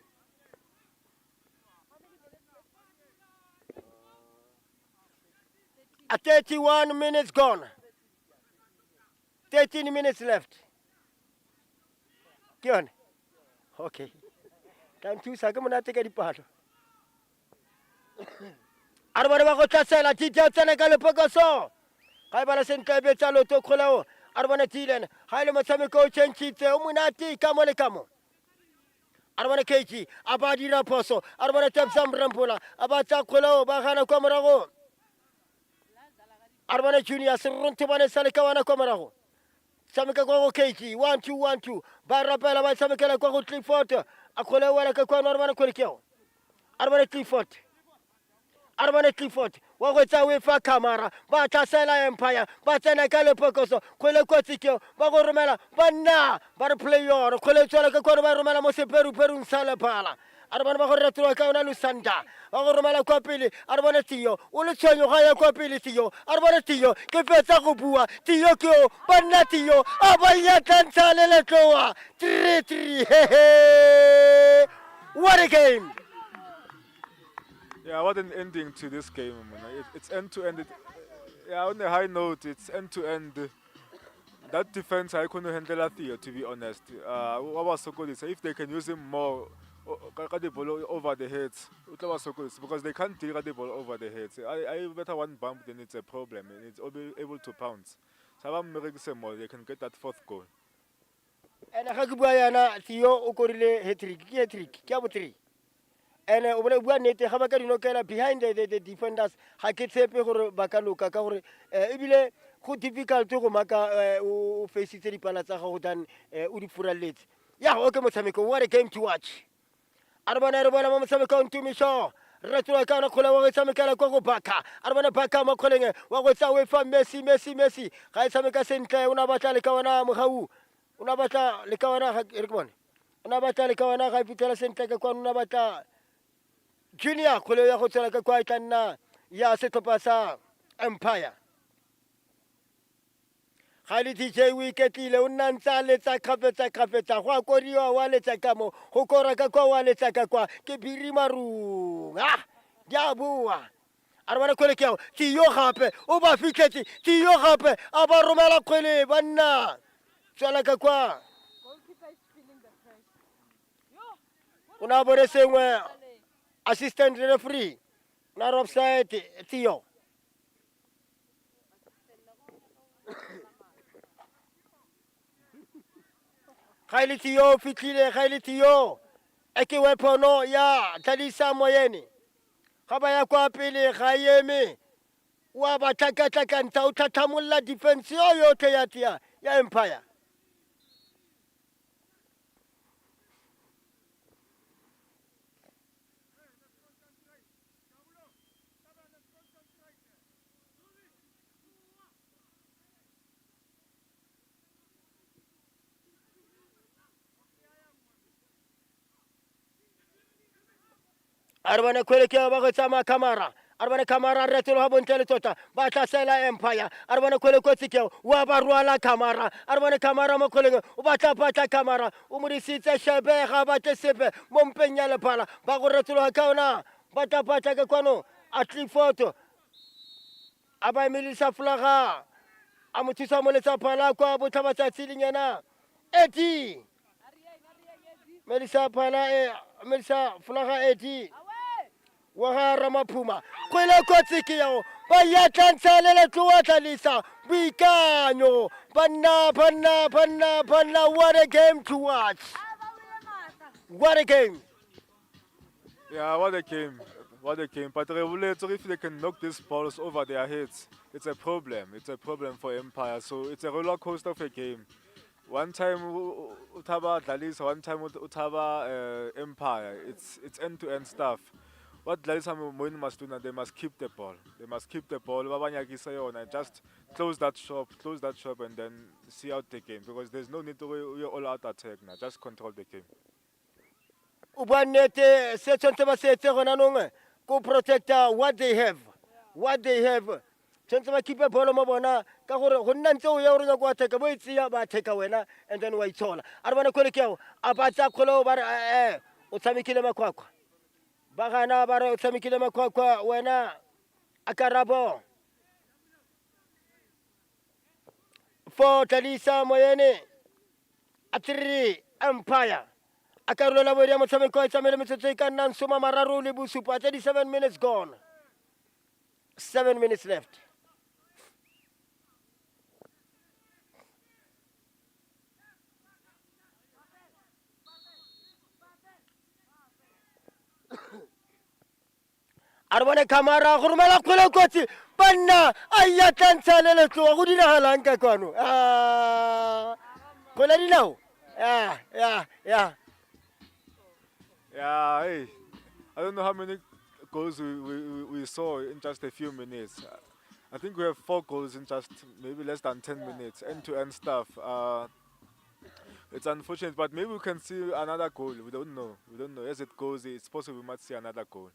At 31 minutes gone. 13 minutes left. Kion. Okay. Time to sa ka mona teka dipalo. Arbana ba go tlasela titya tsena ka lepokoso. Ga e bala sentle be tsa loto kgolao. Arbana tilen haile motshameko o tshentshitse o monate ka mo le ka mo. Arbana keji aba dira phoso arbana Tebsa Mrampola aba tsa kgolao ba gana kwa morago. Arbana Junior se ronte bana sale ka wana kwa morago. Tshameka kwa go keji 1-2 ba rapela ba tshamekela kwa go Clifford a kgolao wala ka kwa arbana kgolekeo. Arbana Clifford wa go tsa we fa Kamara ba tlasela Empire ba tsena ka lepokoso kgole kwa tsikeo ba go romela banna ba re player kgole tswela ka kwa ba romela mo seperu nsala pala arbana ba go retwa ka ona Lusanda ba go romela kwa pele arbana Theo o le tshwenyo ga ya kwa pele Theo arbana Theo ke fetsa go bua Theo ke o banna Theo a ba ya tantsa le letloa 3-3 what a game. Yeah, what an ending to this game, man. It's end to end. Yeah, on a high note, it's end to end. That defense, I couldn't handle Theo, to be honest. What was so good is if they can use him more, get the ball over the heads. What was so good is because they can't get the ball over the heads. I better one bump, then it's a problem, and it's able to pounce. So I'm making some more. They can get that fourth goal. And I have Theo Okorile hat-trick, Kabo 3. And when it have behind the defenders, I can say Bakaloka, Ebile, who difficult to Maka face the Palazzo than Udifura late. Yeah, okay, Mosamiko, what a game to watch. Arbana Mosamiko to me, so Retro Kana Kola, Samaka Coco Baka, Arbana Baka Mokoling, what was away from Messi, Kaisamaka Sente, Unabata Likawana Muhau, Unabata Likawana Ergon, Unabata Likawana, Capitala Sente, Unabata. Junior kule ya hotel ka kwa itana ya setlhopha sa Empire. Khali DJ wicket ile o ntsa letsa khafetsa go akoriwa wa letsa ka mo go kora ka kwa wa letsa ka kwa ke birimaru ya bua arbana kole ke Theo gape o ba fitlhetse Theo gape a ba romela kgwele banna tswela ka kwa Una bore sengwe assistant referee. Na offside Theo. Khaili Theo fitlile Khaili Theo. Eke wepono ya Dlalisa Moyeni. Kaba ya kwa pele ga eme. Wa ba taka nta o thathamolla defense yote ya tia ya Empire. Arbana kuelekea bagotama Kamara. Arbana Kamara retiro ha bontele tota. Ba tlasela Empire. Arbana kuelekea tsikeo. Wa ba rwala Kamara. Arbana Kamara mo koleng. O ba tla Kamara. O mo disitse shebe ga ba tsepe mo mpenya le phala. Ba go retiro ha kaona. Ba tla ke kwano. Atli photo. Aba Melisa Flaga. A mo thusa mo letsa phala kwa botlhaba tsilinyana. Eti. Melisa phala Melisa Flaga eti. Wahara mapuma kwele kotsi yao ba ya tlantsele tloa Dlalisa boikanyo banna what a game to watch, what a game. Yeah, what a game, but if they can knock these balls over their heads, it's a problem for Empire. So it's a roller coaster of a game. One time utaba Dlalisa, one time utaba Empire. It's end-to-end stuff. What Dlalisa Moyeni must do now, they must keep the ball. Just close that shop and then see out the game, because there's no need to go all out attack now. Just control the game. Ubanete setonte ba setse gona nongwe go protect what they have. Tshwantse ba keep ball mo bona ka gore go nna ntse o ya o re go attack bo itsia ba attack wena and then wa ithola. A re bona khole ke yao a batsa kholo ba re o tshamekile makhwakwa. Bagana ba re o tshamekile makhwakwa wena a Karabo. For Dlalisa Moyeni a Trdl Empire. A karolo la bodia motshameko a tsamele metsotso e ka nnang 30 le bosupa 37 minutes gone. 7 minutes left. Arbane Kamara gurumela khole kotsi banna aya tlantsale le tloa go dinahalang ka kwano khole dinao Yeah, hey, I don't know how many goals we saw in just a few minutes. I think we have 4 goals in just maybe less than 10 minutes. End-to-end stuff. It's unfortunate, but maybe we can see another goal. We don't know. As it goes, it's possible we might see another goal.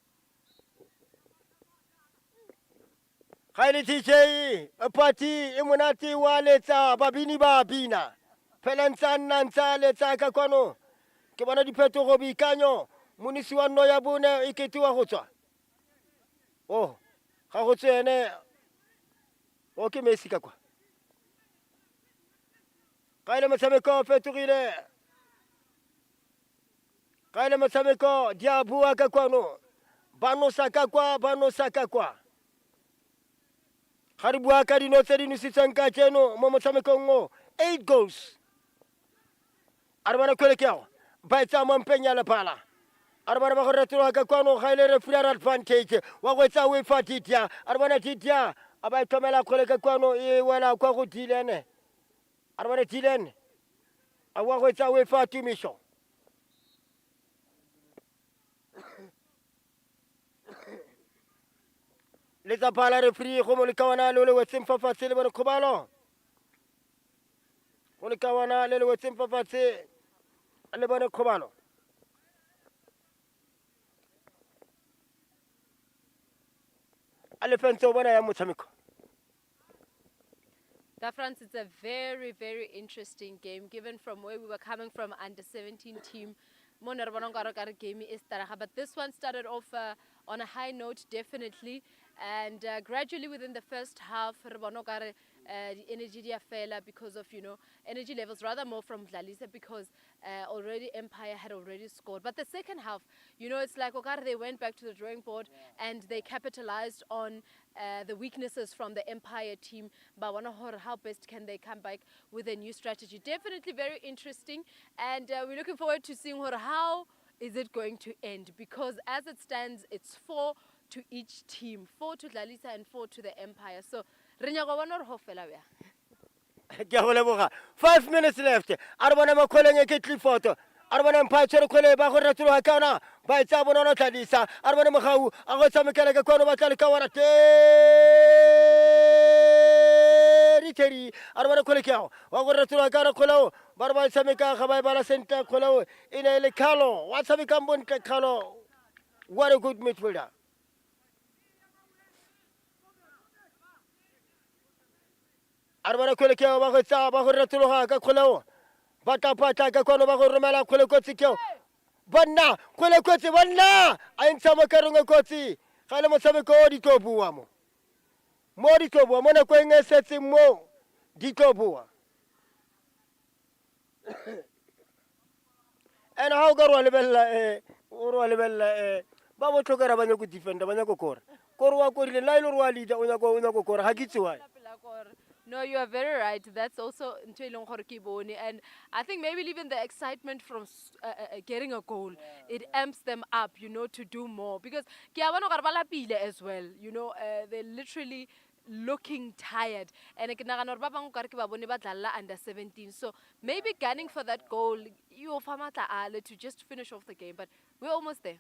Khaili TJ, a party imunati waletsa babini ba bina. Pelantsanna ntsa letsa ka kwano. Ke bona diphetogo boikanyo monisi wa nno ya bone e ketiwa go tswa. Oh, ga go tsene. O ke Messi ka kwa. Kaile motshameko fetogile. Kaile motshameko diabua ka kwano. Bano saka kwa. Ga re bua ka dino tse di nositsang ka tseno mo motshamekong o 8 goals. A re bona khole ke yao ba etsa mo mpenya le phala. A re bona ba go retologa ka kwano ga ile referee advantage wa go etsa we fa Titia. A re bona Titia a ba ithomela khole ka kwano e wela kwa go Dylan. A re bona Dylan a wa go etsa we fa Timisho. Letsa phala referee go mo le kawana le wetseng fafatse le bona khobalo. Go le kawana le wetseng fafatse le bona khobalo. Ale fentse o bona ya motshameko. That France, it's a very, very interesting game, given from where we were coming from, under 17 team. But this one started off on a high note, definitely. And gradually within the first half, the energy dia fela because of, energy levels, rather more from Dlalisa because already Empire had already scored. But the second half, it's like Okar, they went back to the drawing board and they capitalized on the weaknesses from the Empire team. But how best can they come back with a new strategy? Definitely very interesting, and we're looking forward to seeing how is it going to end, because as it stands, it's 4 to each team, 4 to Dlalisa and 4 to the Empire. So, Renyago wanor hofela ya. 5 minutes left. Arwana makolenge kitli photo. Arwana Empire tsere kole ba go retlo ha kana. Ba itsa bona Dlalisa. Arwana magau a go tsamekela ka kono ba tla ka wana teri. Arwana kole kyao. Wa go retlo ha kana kolao. Barba tsameka ga ba bala center kolao. Ina le Khalo. Wa tsameka mbontle Khalo. What a good midfielder. Arwana kole kyao ba go tsa ba go retlo ha ka kolao. Pata ka kono ba go romela kole kotsi kyao. Banna kole kotsi banna a ntsa makarunga kotsi ga le motshameko o di tlo bua mo di tlo bua mo na ko enge setse mo di tlo bua. And how go ro lebella ba bo tlokera ba nyako defender ba nyako kora wa ko rile la ile ro wa leader o nyako kora ha kitsi wa. No, you are very right. That's also and I think maybe even the excitement from getting a goal, it amps them up, to do more. Because as well, they're literally looking tired. And under 17. So maybe gunning for that goal, you to just finish off the game. But we're almost there.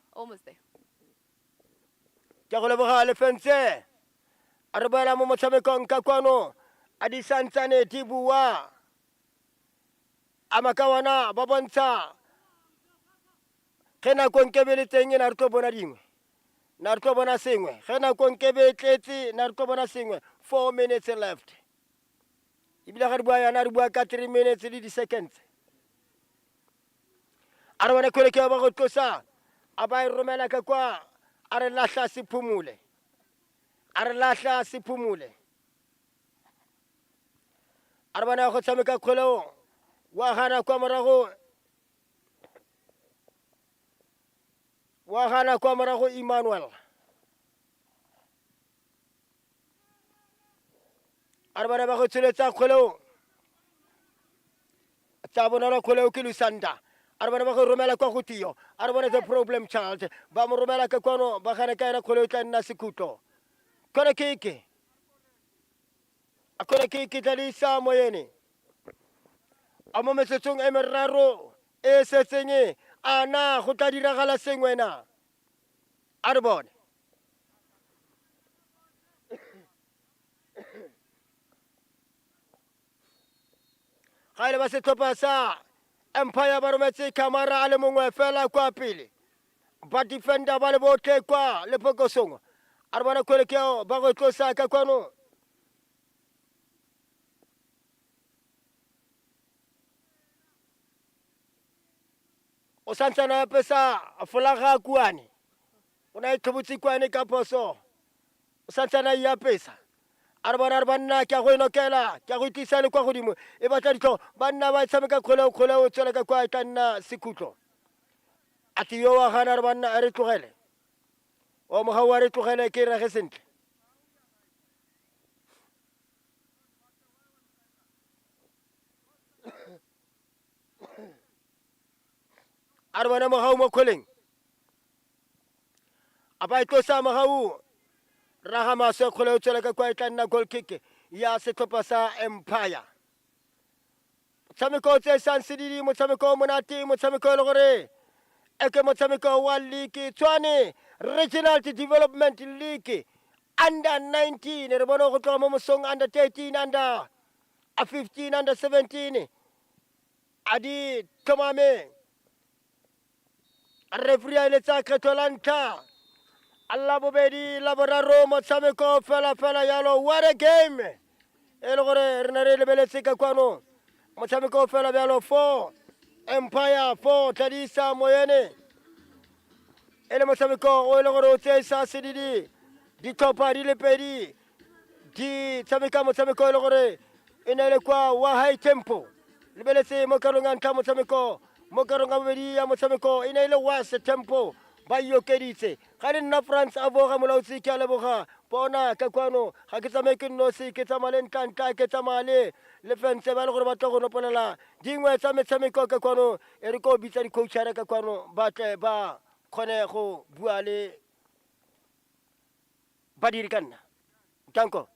Adi Santane Tibua Amakawana Babonsa Kena Konkebele Tengi Narkobona Ding Narkobona Singwe Kena Konkebe Tleti Narkobona Singwe 4 minutes left. Ibila Harbuaya Narbuaka 3 minutes 30 seconds. Arwana Koleke Abakosa Abai Romana Kakwa Arelasha Sipumule Arwana ko tsameka kholo wa gana kwa morago Emmanuel Arwana ba go tseletsa kholo tsa bona la kholo ke Lusanda Arwana ba go romela kwa go Tio Arwana the problem child ba mo romela ka kono ba gana ka ena kholo tla nna sekutlo kona keke akona ke Dlalisa Moyeni amo metsetsong e meraro e setsenye ana go tla diragala sengwena a re bone ga ile ba se topa sa Empire ba rometse camera a le mongwe fela kwa pele ba defender ba le botle kwa le pokosong a re bona kole ke ba go tlosa ka kwano o santsana pesa folaga kuane ona ithobutsi kuane ka poso o santsana ya pesa arba banna ke go inokela ke go itisa le kwa godimo e batla ditlo banna ba tshameka khole o tsela ka kwa tana sekutlo ati yo wa gana banna a re tlogele o mo ga wa re tlogele ke re ge sentle Arwana Mahau Mokoling Abai Tosa Mahau Rahama Sokolo Cholaka Kwaitana goal kick Ya Setopasa Empire Samiko San City Motamiko Monati Motamiko Lore Eke Motamiko One League 20 Regional Development League under 19 Rebono Momosong under 13 under 15 under 17 Adi Tomame Referee ile tsa Kretolanta Allah bobedi laboraro motshameko fela yalo what a game ele gore re na re lebeletse ka kwano motshameko fela yalo 4 Empire 4 Dlalisa Moyeni ele motshameko o ele gore o tseisa sedidi di topa di le pedi di tshameka motshameko e le gore e ne le kwa wa high tempo lebeletse mo karong ya ntlha motshameko mo karong ya bobedi ya motshameko e ne le wa tempo ba iokeditse ga le nna France a boga molaotsi ke a leboga bona ka kwano ga ke tsamaye ke nnosi ke tsamale ntla ke tsamale le fentse ba le gore ba tla go nopolela dingwe tsa metshameko ka kwano e re ko bitsa di-coachara ka kwano ba tle ba kgone go bua le badiri ka nna tanko.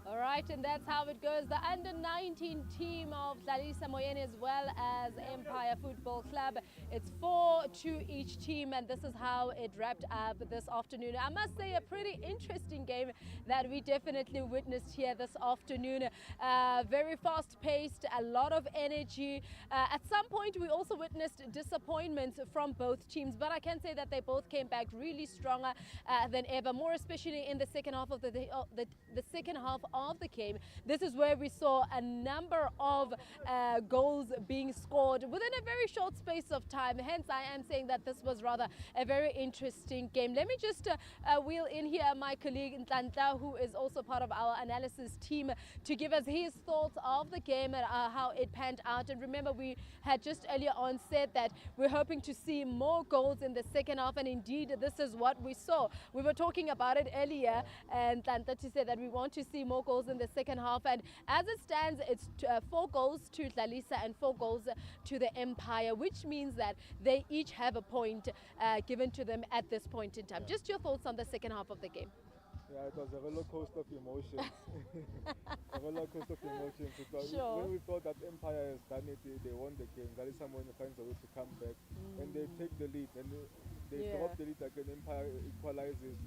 All right, and that's how it goes. The under-19 team of Dlalisa Moyeni as well as Empire Football Club. It's 4-2 each team, and this is how it wrapped up this afternoon. I must say, a pretty interesting game that we definitely witnessed here this afternoon. Very fast-paced, a lot of energy. At some point, we also witnessed disappointments from both teams, but I can say that they both came back really stronger than ever, more especially in the second half of the second half of the game. This is where we saw a number of goals being scored within a very short space of time. Hence, I am saying that this was rather a very interesting game. Let me just wheel in here my colleague Dlalisa, who is also part of our analysis team, to give us his thoughts of the game and how it panned out. And remember, we had just earlier on said that we're hoping to see more goals in the second half, and indeed this is what we saw. We were talking about it earlier, and Dlalisa said that we want to see more goals in the second half, and as it stands, it's 4 goals to Dlalisa and 4 goals to the Empire, which means that they each have a point given to them at this point in time. Just your thoughts on the second half of the game. Yeah, it was a roller coaster of emotions. A roller coaster of emotions. Sure. When we thought that Empire has done it, they won the game. Dlalisa Moyeni finds a way to come back, and they take the lead, and they drop the lead again. Empire equalizes.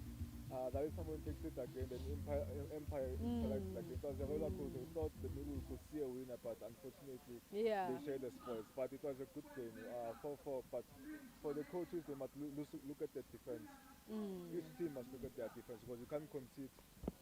Dlalisa Moyeni takes it again, and Empire equalizes again. It was a roller coaster. We thought that maybe we could see a winner, but unfortunately, they shared the spoils. But it was a good game, 4-4. But for the coaches, they must look at the defense. Each team must look at their defense, because you can't concede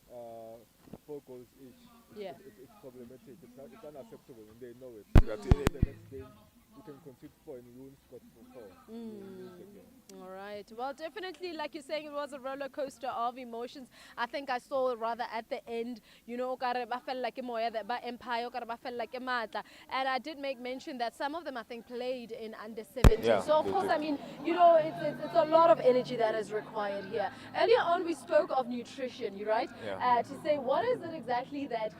4 goals each. It's problematic. It's unacceptable, and they know it. That in the next game, you can concede 4 and you won't score 4. You lose the game. All right. Well, definitely, like you're saying, it was a roller coaster of emotions. I think I saw rather at the end, you know, I felt like Empire, I felt like Matla. And I did make mention that some of them, I think, played in under 17. Yeah, so, of course, I mean, you know, it's a lot of energy that is required here. Earlier on, we spoke of nutrition, right? Yeah. To say, what is it exactly that,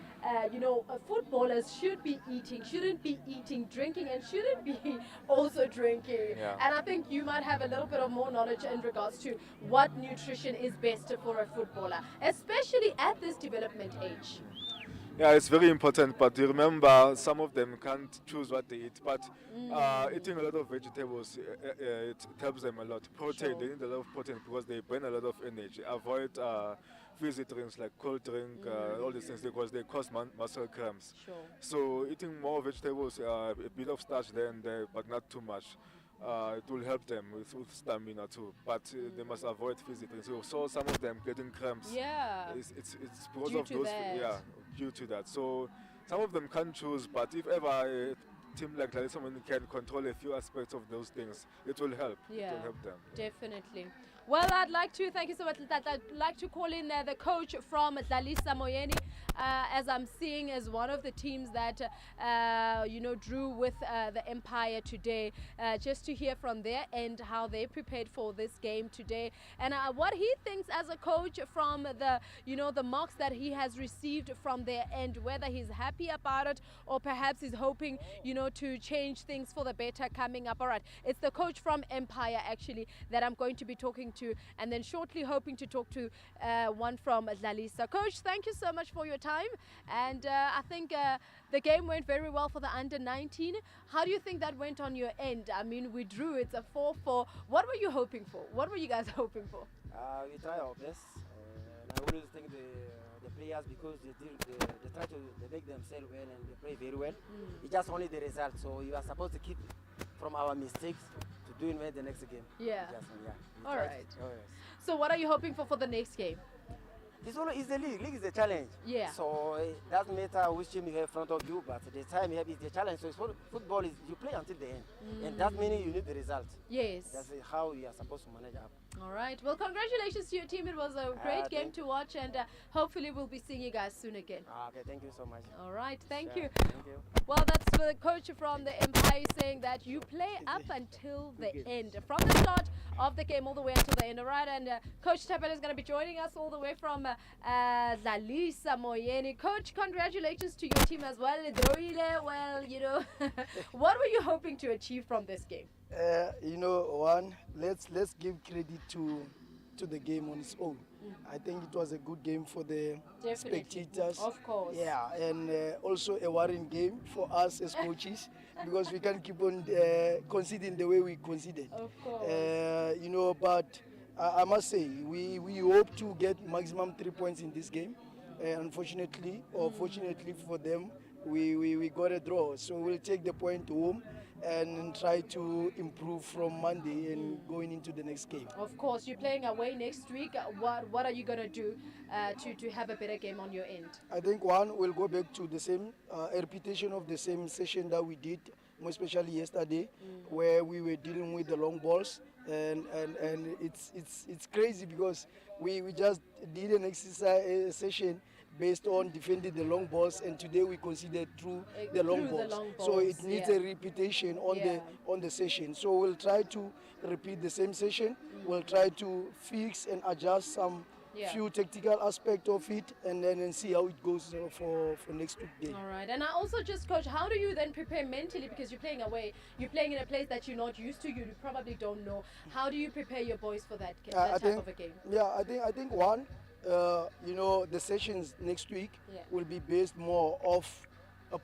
you know, footballers should be eating, shouldn't be eating, drinking, and shouldn't be also drinking. Yeah. And I think you might have a little bit of more knowledge in regards to what nutrition is best for a footballer, especially at this development age. Yeah, it's very important, but you remember some of them can't choose what they eat, but eating a lot of vegetables, it helps them a lot. Protein, they need a lot of protein because they burn a lot of energy. Avoid fizzy drinks like cold drink, all these things, because they cause muscle cramps. So eating more vegetables, a bit of starch there and there, but not too much. It will help them with stamina too, but they must avoid fizzy drinks. So some of them getting cramps. Yeah. It's because Due of to those. that. Yeah, due to that. So some of them can't choose, but if ever a team like Dlalisa can control a few aspects of those things, it will help. Yeah, it will help them. Definitely. Well, I'd like to thank you so much. I'd like to call in the coach from Dlalisa Moyeni, as I'm seeing as one of the teams that you know, drew with the Empire today, just to hear from their end how they prepared for this game today, and what he thinks as a coach from the, you know, the marks that he has received from their end, whether he's happy about it or perhaps he's hoping, you know, to change things for the better coming up. All right, it's the coach from Empire actually that I'm going to be talking to, and then shortly hoping to talk to one from Dlalisa. Coach, thank you so much for your time, and I think the game went very well for the under-19. How do you think that went on your end? I mean, we drew, it's a 4-4. What were you hoping for? What were you guys hoping for? We try our best, and I always think the players, because they try to make themselves well and they play very well. It's just only the result, so you are supposed to keep from our mistakes to doing well the next game. Yeah. All right. Oh, yes. So what are you hoping for the next game? It's the league. League is a challenge. Yeah. So it doesn't matter which team you have in front of you, but the time you have is the challenge. So football is you play until the end, and that means you need the result. Yes. That's how you are supposed to manage up. All right. Well, congratulations to your team. It was a great game to watch, and hopefully we'll be seeing you guys soon again. Okay. Thank you so much. All right. Thank you. Thank you. Well, that's the coach from the Empire saying that you play up until the end, from the start of the game all the way until the end. All right, and Coach Trdl is going to be joining us all the way from Dlalisa Moyeni. Coach, congratulations to your team as well. Trdl, well, you know, what were you hoping to achieve from this game? You know, let's give credit to the game on its own. I think it was a good game for the spectators. Of course. Yeah, and also a worrying game for us as coaches because we can't keep on conceding the way we conceded. Of course. You know, but I must say, we hope to get maximum 3 points in this game. Unfortunately, or fortunately for them, we got a draw. So we'll take the point home and try to improve from Monday and going into the next game. Of course, you're playing away next week. What are you going to do to have a better game on your end? I think we'll go back to the same a repetition of the same session that we did, more especially yesterday, where we were dealing with the long balls. And it's crazy because we just did an exercise session based on defending the long balls, and today we considered through the long balls. So it needs a repetition on the session. So we'll try to repeat the same session. We'll try to fix and adjust some few tactical aspect of it, and then see how it goes for next week game. All right. And I also just, Coach, how do you then prepare mentally, because you're playing away, you're playing in a place that you're not used to, you probably don't know. How do you prepare your boys for that type of a game? Yeah, I think you know, the sessions next week will be based more off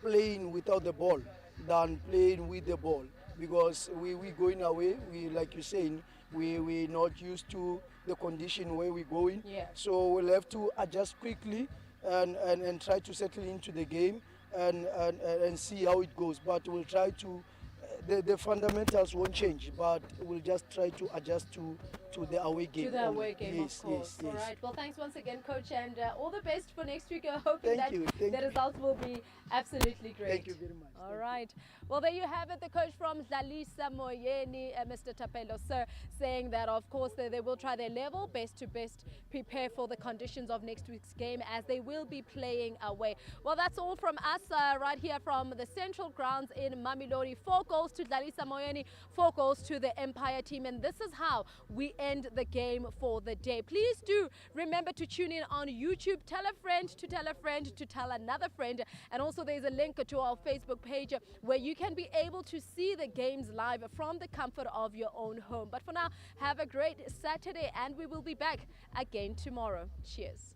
playing without the ball than playing with the ball, because we going away, like you're saying, we're not used to the condition where we're going. So we'll have to adjust quickly and try to settle into the game and see how it goes. But we'll try to the fundamentals won't change, but we'll just try to adjust to the away game. To the away game, yes, of course. Yes, All yes. right. Well, thanks once again, Coach, and all the best for next week. I hope Thank that you. the results will be absolutely great. Thank you very much. All right. Well, there you have it. The coach from Dlalisa Moyeni, Mr. Trdl, sir, saying that, of course, they will try their level best to best prepare for the conditions of next week's game as they will be playing away. Well, that's all from us right here from the Central Grounds in Mamelodi. 4 goals to Dlalisa Moyeni, 4 goals to the Empire team, and this is how we end the game for the day. Please do remember to tune in on YouTube. Tell a friend to tell a friend to tell another friend, and also there's a link to our Facebook page where you can be able to see the games live from the comfort of your own home. But for now, have a great Saturday, and we will be back again tomorrow. Cheers.